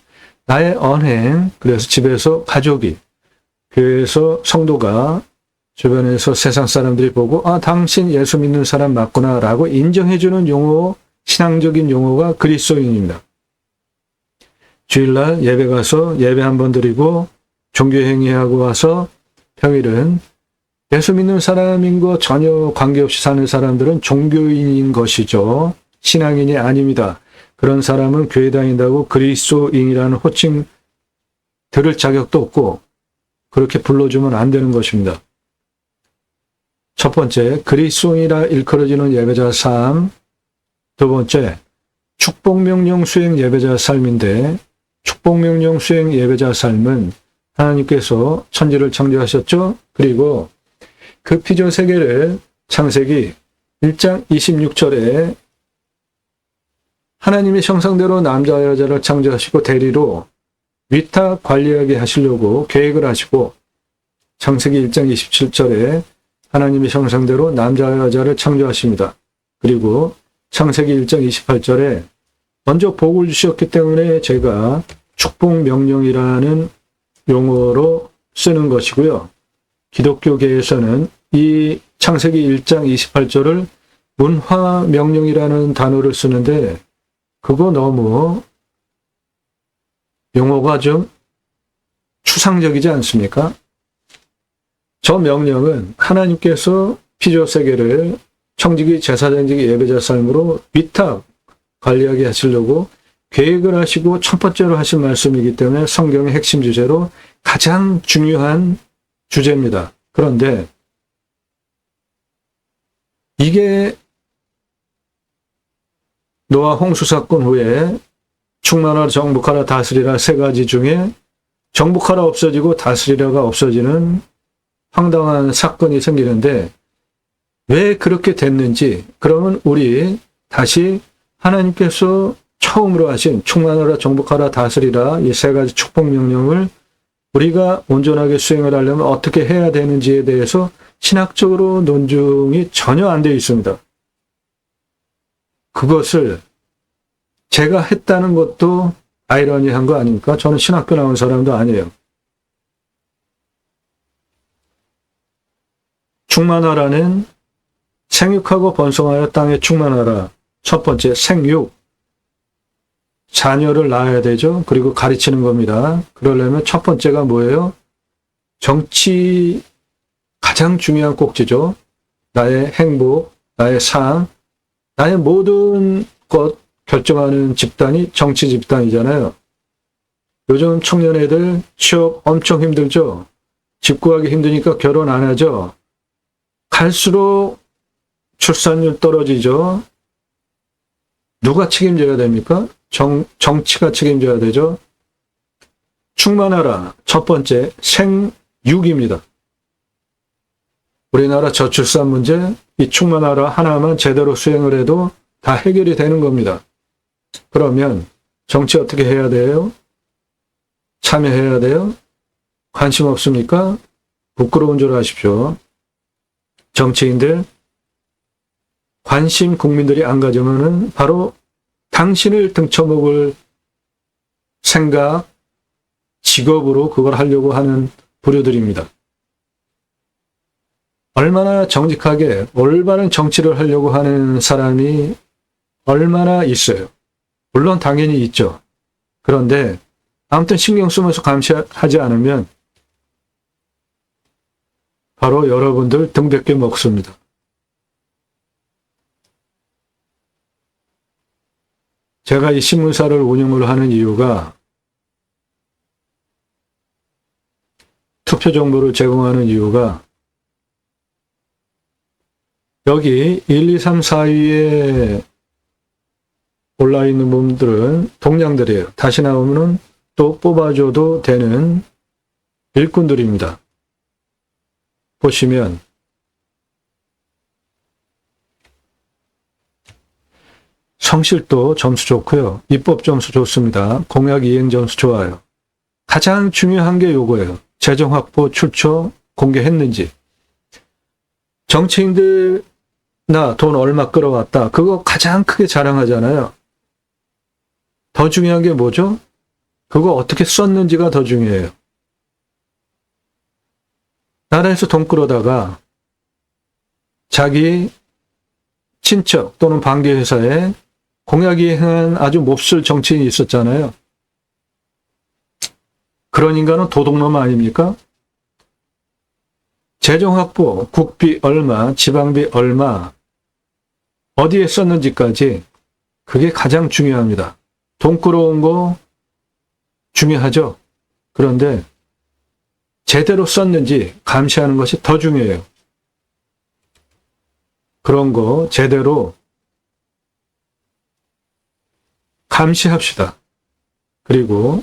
나의 언행, 그래서 집에서 가족이, 교회에서 성도가, 주변에서 세상 사람들이 보고 당신 예수 믿는 사람 맞구나 라고 인정해주는 용어, 신앙적인 용어가 그리스도인입니다. 주일날 예배 가서 예배 한번 드리고 종교행위하고 와서 평일은 예수 믿는 사람인 거 전혀 관계없이 사는 사람들은 종교인인 것이죠. 신앙인이 아닙니다. 그런 사람은 교회 다닌다고 그리스도인이라는 호칭 들을 자격도 없고 그렇게 불러주면 안 되는 것입니다. 첫 번째, 그리스도인이라 일컬어지는 예배자 삶. 두 번째, 축복명령 수행 예배자 삶인데, 축복명령 수행 예배자 삶은 하나님께서 천지를 창조하셨죠. 그리고 그 피조 세계를 창세기 1장 26절에 하나님의 형상대로 남자와 여자를 창조하시고 대리로 위탁 관리하게 하시려고 계획을 하시고, 창세기 1장 27절에 하나님의 형상대로 남자와 여자를 창조하십니다. 그리고 창세기 1장 28절에 먼저 복을 주셨기 때문에 제가 축복명령이라는 용어로 쓰는 것이고요. 기독교계에서는 이 창세기 1장 28절을 문화명령이라는 단어를 쓰는데 그거 너무 용어가 좀 추상적이지 않습니까? 저 명령은 하나님께서 피조세계를 청지기, 제사장직이, 예배자 삶으로 위탁 관리하게 하시려고 계획을 하시고 첫 번째로 하신 말씀이기 때문에 성경의 핵심 주제로 가장 중요한 주제입니다. 그런데 이게 노아 홍수 사건 후에 충만하라, 정복하라, 다스리라 세 가지 중에 정복하라 없어지고 다스리라가 없어지는 황당한 사건이 생기는데 왜 그렇게 됐는지, 그러면 우리 다시 하나님께서 처음으로 하신 충만하라, 정복하라, 다스리라 이 세 가지 축복 명령을 우리가 온전하게 수행을 하려면 어떻게 해야 되는지에 대해서 신학적으로 논증이 전혀 안 되어 있습니다. 그것을 제가 했다는 것도 아이러니한 거 아닙니까? 저는 신학교 나온 사람도 아니에요. 충만하라는 생육하고 번성하여 땅에 충만하라. 첫 번째, 생육. 자녀를 낳아야 되죠. 그리고 가르치는 겁니다. 그러려면 첫 번째가 뭐예요? 정치, 가장 중요한 꼭지죠. 나의 행복, 나의 삶, 나의 모든 것 결정하는 집단이 정치 집단이잖아요. 요즘 청년 애들 취업 엄청 힘들죠. 집 구하기 힘드니까 결혼 안 하죠. 갈수록 출산율 떨어지죠. 누가 책임져야 됩니까? 정치가 책임져야 되죠. 충만하라. 첫 번째, 생육입니다. 우리나라 저출산 문제, 이 충만하라 하나만 제대로 수행을 해도 다 해결이 되는 겁니다. 그러면 정치 어떻게 해야 돼요? 참여해야 돼요? 관심 없습니까? 부끄러운 줄 아십시오. 정치인들, 관심 국민들이 안 가져면은 바로 당신을 등쳐먹을 생각, 직업으로 그걸 하려고 하는 부류들입니다. 얼마나 정직하게 올바른 정치를 하려고 하는 사람이 얼마나 있어요. 물론 당연히 있죠. 그런데 아무튼 신경 쓰면서 감시하지 않으면 바로 여러분들 등백게 먹습니다. 제가 이 신문사를 운영을 하는 이유가 투표 정보를 제공하는 이유가 여기 1, 2, 3, 4위에 올라있는 분들은 동량들이에요. 다시 나오면 또 뽑아줘도 되는 일꾼들입니다. 보시면 성실도 점수 좋고요. 입법 점수 좋습니다. 공약 이행 점수 좋아요. 가장 중요한 게 요거예요. 재정 확보 출처 공개했는지. 정치인들 나 돈 얼마 끌어왔다. 그거 가장 크게 자랑하잖아요. 더 중요한 게 뭐죠? 그거 어떻게 썼는지가 더 중요해요. 나라에서 돈 끌어다가 자기 친척 또는 관계회사에 공약 이행한 아주 몹쓸 정치인이 있었잖아요. 그런 인간은 도둑놈 아닙니까? 재정 확보, 국비 얼마, 지방비 얼마, 어디에 썼는지까지 그게 가장 중요합니다. 돈 끌어온 거 중요하죠. 그런데 제대로 썼는지 감시하는 것이 더 중요해요. 그런 거 제대로 감시합시다. 그리고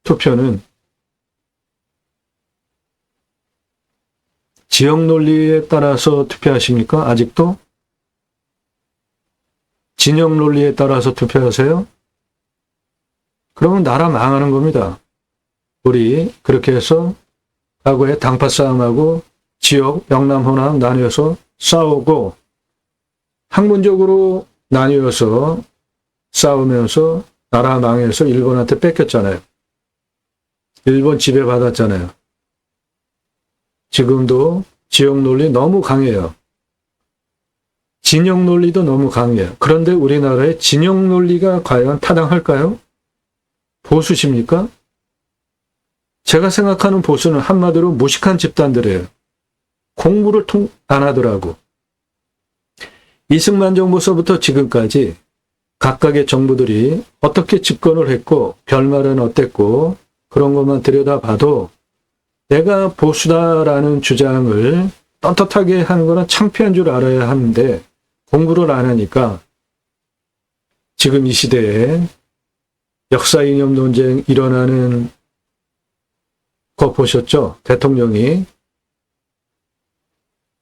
투표는 지역 논리에 따라서 투표하십니까? 아직도? 진영 논리에 따라서 투표하세요? 그러면 나라 망하는 겁니다. 우리 그렇게 해서 과거에 당파 싸움하고 지역 영남 호남 나뉘어서 싸우고 학문적으로 나뉘어서 싸우면서 나라 망해서 일본한테 뺏겼잖아요. 일본 지배받았잖아요. 지금도 지역 논리 너무 강해요. 진영 논리도 너무 강해요. 그런데 우리나라의 진영 논리가 과연 타당할까요? 보수십니까? 제가 생각하는 보수는 한마디로 무식한 집단들이에요. 공부를 안 하더라고. 이승만 정부서부터 지금까지 각각의 정부들이 어떻게 집권을 했고 결말은 어땠고 그런 것만 들여다봐도 내가 보수다라는 주장을 떳떳하게 하는 거는 창피한 줄 알아야 하는데 공부를 안 하니까 지금 이 시대에 역사 이념 논쟁 일어나는 거 보셨죠? 대통령이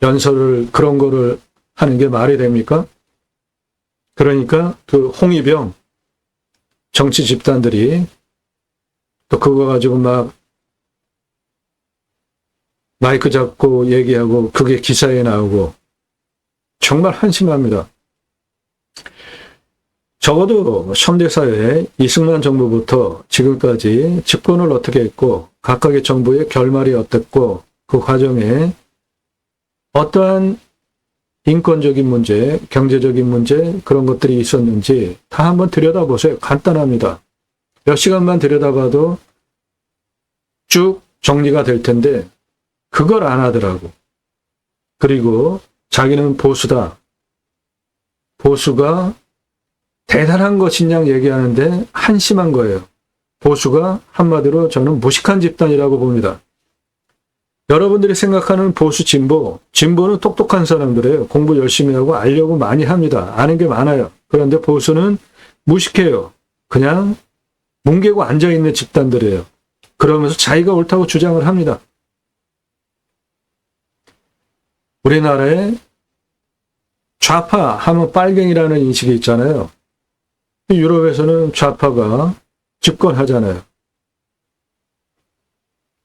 연설을 그런 거를 하는 게 말이 됩니까? 그러니까 그 홍위병 정치 집단들이 또 그거 가지고 막 마이크 잡고 얘기하고 그게 기사에 나오고 정말 한심합니다. 적어도 현대사회에 이승만 정부부터 지금까지 집권을 어떻게 했고 각각의 정부의 결말이 어땠고 그 과정에 어떠한 인권적인 문제, 경제적인 문제 그런 것들이 있었는지 다 한번 들여다보세요. 간단합니다. 몇 시간만 들여다봐도 쭉 정리가 될 텐데 그걸 안 하더라고. 그리고 자기는 보수다. 보수가 대단한 것인 양 얘기하는데 한심한 거예요. 보수가 한마디로 저는 무식한 집단이라고 봅니다. 여러분들이 생각하는 보수 진보, 진보는 똑똑한 사람들이에요. 공부 열심히 하고 알려고 많이 합니다. 아는 게 많아요. 그런데 보수는 무식해요. 그냥 뭉개고 앉아있는 집단들이에요. 그러면서 자기가 옳다고 주장을 합니다. 우리나라에 좌파 하면 빨갱이라는 인식이 있잖아요. 유럽에서는 좌파가 집권하잖아요.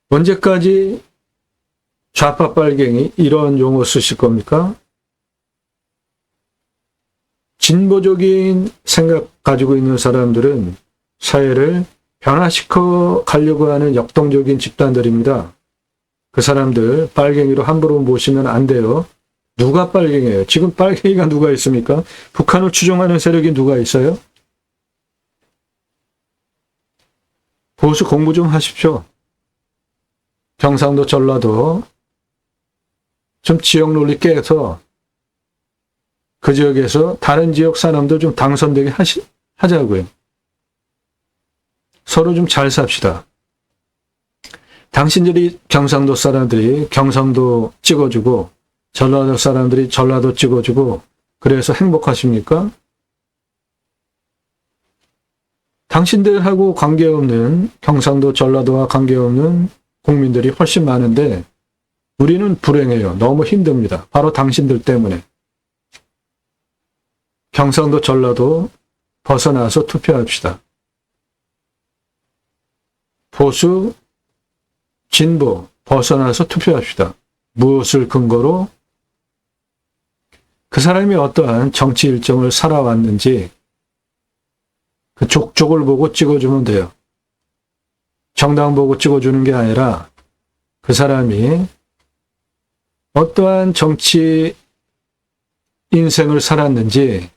언제까지 좌파 빨갱이 이런 용어 쓰실 겁니까? 진보적인 생각 가지고 있는 사람들은 사회를 변화시켜 가려고 하는 역동적인 집단들입니다. 그 사람들 빨갱이로 함부로 모시면 안 돼요. 누가 빨갱이에요? 지금 빨갱이가 누가 있습니까? 북한을 추종하는 세력이 누가 있어요? 보수 공부 좀 하십시오. 경상도, 전라도 좀 지역 논리 깨서 그 지역에서 다른 지역 사람도 좀 당선되게 하자고요. 서로 좀 잘 삽시다. 당신들이 경상도 사람들이 경상도 찍어주고 전라도 사람들이 전라도 찍어주고 그래서 행복하십니까? 당신들하고 관계없는 경상도 전라도와 관계없는 국민들이 훨씬 많은데 우리는 불행해요. 너무 힘듭니다. 바로 당신들 때문에. 경상도 전라도 벗어나서 투표합시다. 보수 진보 벗어나서 투표합시다. 무엇을 근거로? 그 사람이 어떠한 정치 일정을 살아왔는지 그 족족을 보고 찍어주면 돼요. 정당 보고 찍어주는 게 아니라 그 사람이 어떠한 정치 인생을 살았는지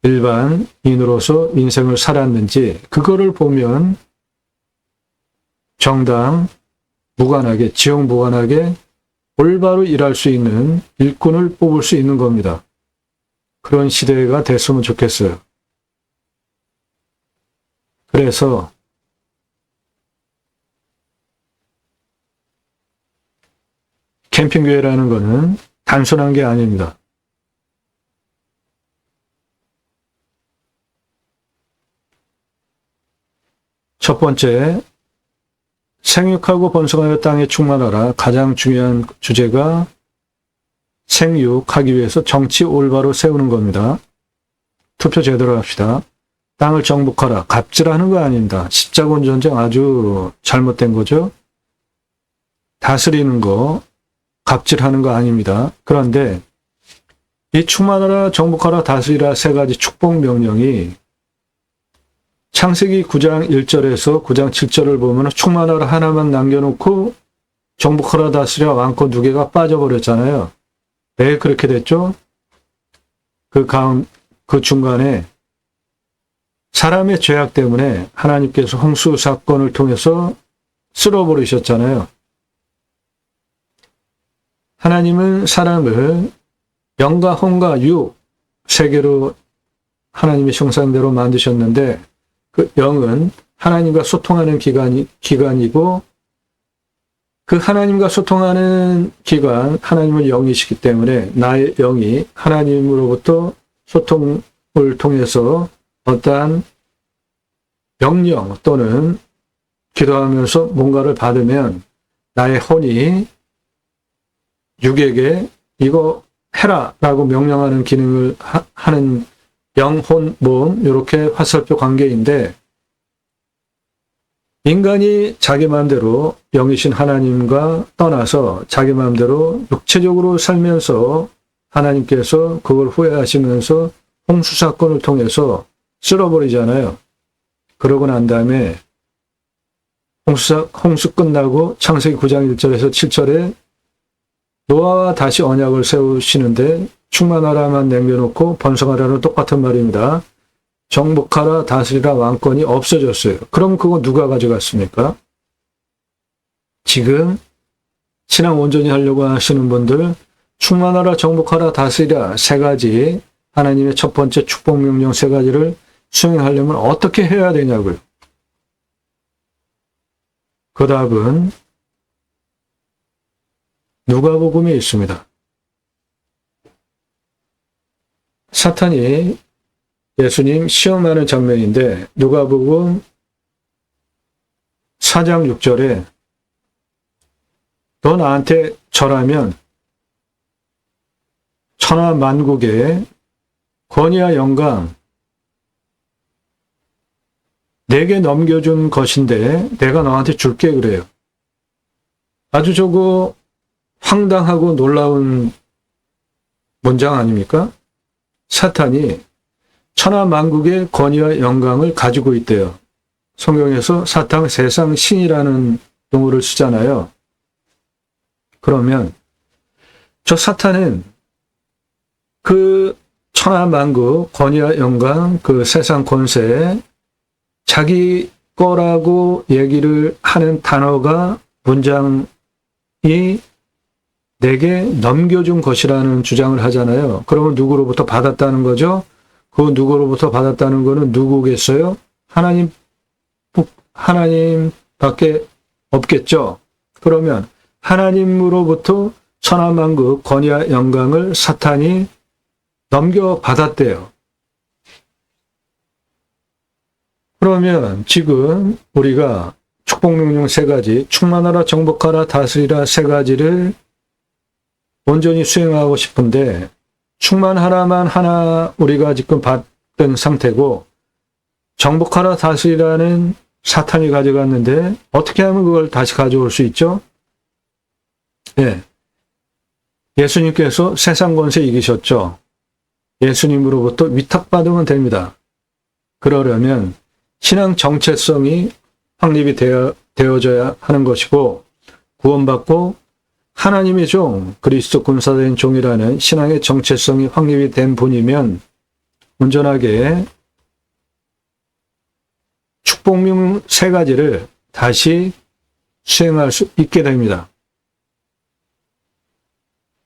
일반인으로서 인생을 살았는지 그거를 보면 정당 무관하게 지역 무관하게 올바로 일할 수 있는 일꾼을 뽑을 수 있는 겁니다. 그런 시대가 됐으면 좋겠어요. 그래서 캠핑교회라는 것은 단순한 게 아닙니다. 첫 번째, 생육하고 번성하여 땅에 충만하라. 가장 중요한 주제가 생육하기 위해서 정치 올바로 세우는 겁니다. 투표 제대로 합시다. 땅을 정복하라. 갑질하는 거 아닙니다. 십자군 전쟁 아주 잘못된 거죠. 다스리는 거, 갑질하는 거 아닙니다. 그런데 이 충만하라, 정복하라, 다스리라 세 가지 축복 명령이 창세기 9장 1절에서 9장 7절을 보면 충만하라 하나만 남겨놓고 정복하라, 다스리라, 왕권 두 개가 빠져버렸잖아요. 왜 그렇게 됐죠? 그 중간에 사람의 죄악 때문에 하나님께서 홍수 사건을 통해서 쓸어버리셨잖아요. 하나님은 사람을 영과 혼과 육 세 개로 하나님의 형상대로 만드셨는데 그 영은 하나님과 소통하는 기관이고 그 하나님과 소통하는 기관, 하나님은 영이시기 때문에 나의 영이 하나님으로부터 소통을 통해서 어떠한 명령 또는 기도하면서 뭔가를 받으면 나의 혼이 육에게 이거 해라 라고 명령하는 기능을 하는 영혼, 몸 이렇게 화살표 관계인데 인간이 자기 마음대로 영이신 하나님과 떠나서 자기 마음대로 육체적으로 살면서 하나님께서 그걸 후회하시면서 홍수 사건을 통해서 쓸어버리잖아요. 그러고 난 다음에 홍수 끝나고 창세기 9장 1절에서 7절에 노아와 다시 언약을 세우시는데 충만하라만 남겨놓고 번성하라는 똑같은 말입니다. 정복하라, 다스리라, 왕권이 없어졌어요. 그럼 그거 누가 가져갔습니까? 지금 신앙 온전히 하려고 하시는 분들 충만하라, 정복하라, 다스리라 세 가지 하나님의 첫 번째 축복 명령 세 가지를 수행하려면 어떻게 해야 되냐고요. 그 답은 누가복음에 있습니다. 사탄이 예수님 시험하는 장면인데 누가복음 4장 6절에 너 나한테 절하면 천하 만국의 권위와 영광 내게 넘겨준 것인데 내가 너한테 줄게 그래요. 아주 저거 황당하고 놀라운 문장 아닙니까? 사탄이 천하 만국의 권위와 영광을 가지고 있대요. 성경에서 사탄 세상 신이라는 용어를 쓰잖아요. 그러면 저 사탄은 그 천하만국 권위와 영광 그 세상 권세에 자기 거라고 얘기를 하는 단어가 문장이 내게 넘겨준 것이라는 주장을 하잖아요. 그러면 누구로부터 받았다는 거죠? 그 누구로부터 받았다는 거는 누구겠어요? 하나님밖에 없겠죠. 그러면 하나님으로부터 천하만국 권위와 영광을 사탄이 넘겨받았대요. 그러면 지금 우리가 축복명령 3가지, 충만하라, 정복하라, 다스리라 3가지를 온전히 수행하고 싶은데 충만하라만 하나 우리가 지금 받은 상태고 정복하라, 다스리라는 사탄이 가져갔는데 어떻게 하면 그걸 다시 가져올 수 있죠? 예. 예수님께서 세상 권세 이기셨죠. 예수님으로부터 위탁받으면 됩니다. 그러려면 신앙 정체성이 확립이 되어져야 하는 것이고 구원받고 하나님의 종, 그리스도 군사된 종이라는 신앙의 정체성이 확립이 된 분이면 온전하게 축복명 3가지를 다시 수행할 수 있게 됩니다.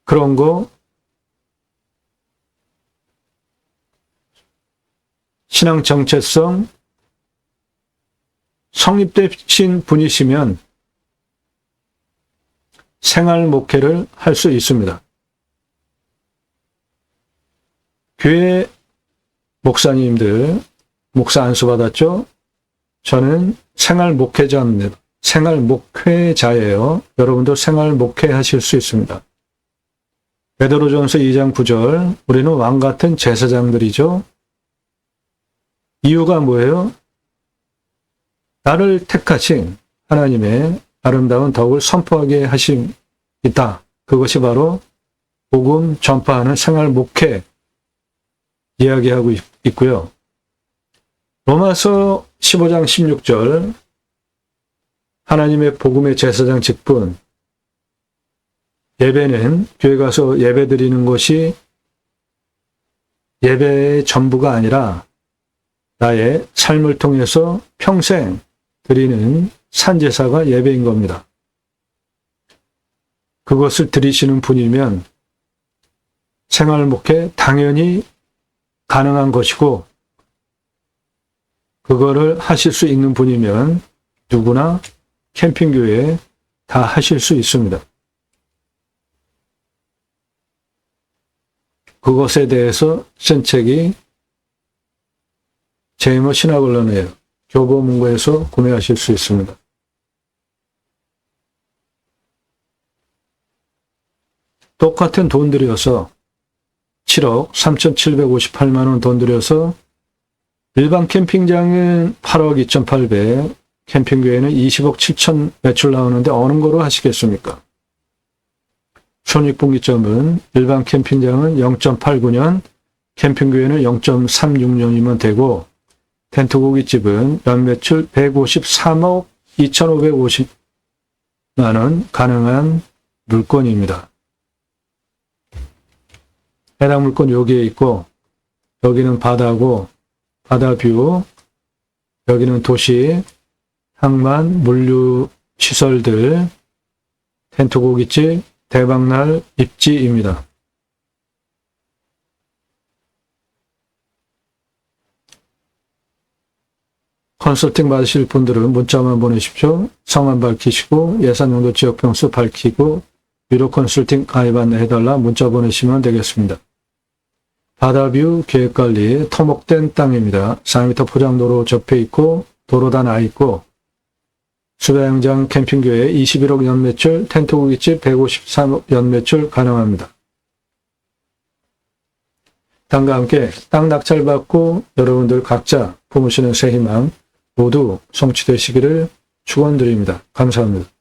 그런 거 신앙 정체성 성립되신 분이시면 생활 목회를 할 수 있습니다. 교회 목사님들 목사 안수 받았죠? 저는 생활 목회자입니다. 생활 목회자예요. 여러분도 생활 목회하실 수 있습니다. 베드로전서 2장 9절 우리는 왕 같은 제사장들이죠. 이유가 뭐예요? 나를 택하신 하나님의 아름다운 덕을 선포하게 하심 있다. 그것이 바로 복음 전파하는 생활 목회 이야기하고 있고요. 로마서 15장 16절 하나님의 복음의 제사장 직분 예배는 교회 가서 예배 드리는 것이 예배의 전부가 아니라 나의 삶을 통해서 평생 드리는 산제사가 예배인 겁니다. 그것을 드리시는 분이면 생활 목회 당연히 가능한 것이고 그거를 하실 수 있는 분이면 누구나 캠핑교회에 다 하실 수 있습니다. 그것에 대해서 쓴 책이 제이머 신학언론이에요. 교보문고에서 구매하실 수 있습니다. 똑같은 돈 들여서 7억 3,758만 원 돈 들여서 일반 캠핑장은 8억 2,800, 캠핑교회는 20억 7천 매출 나오는데 어느 거로 하시겠습니까? 손익분기점은 일반 캠핑장은 0.89년, 캠핑교회는 0.36년이면 되고 텐트고깃집은 연매출 153억 2,550만 원 가능한 물건입니다. 해당 물건 여기에 있고 여기는 바다고 바다뷰, 여기는 도시, 항만, 물류 시설들, 텐트고깃집, 대박날 입지입니다. 컨설팅 받으실 분들은 문자만 보내십시오. 성함 밝히시고 예산용도 지역평수 밝히고 유료 컨설팅 가입 안내해달라 문자 보내시면 되겠습니다. 바다뷰 계획관리 토목된 땅입니다. 4m 포장도로 접해 있고 도로 다 나 있고 수배양장 캠핑교회 21억 연매출, 텐트고깃집 153억 연매출 가능합니다. 땅과 함께 땅 낙찰받고 여러분들 각자 품으시는 새 희망 모두 성취되시기를 축원드립니다. 감사합니다.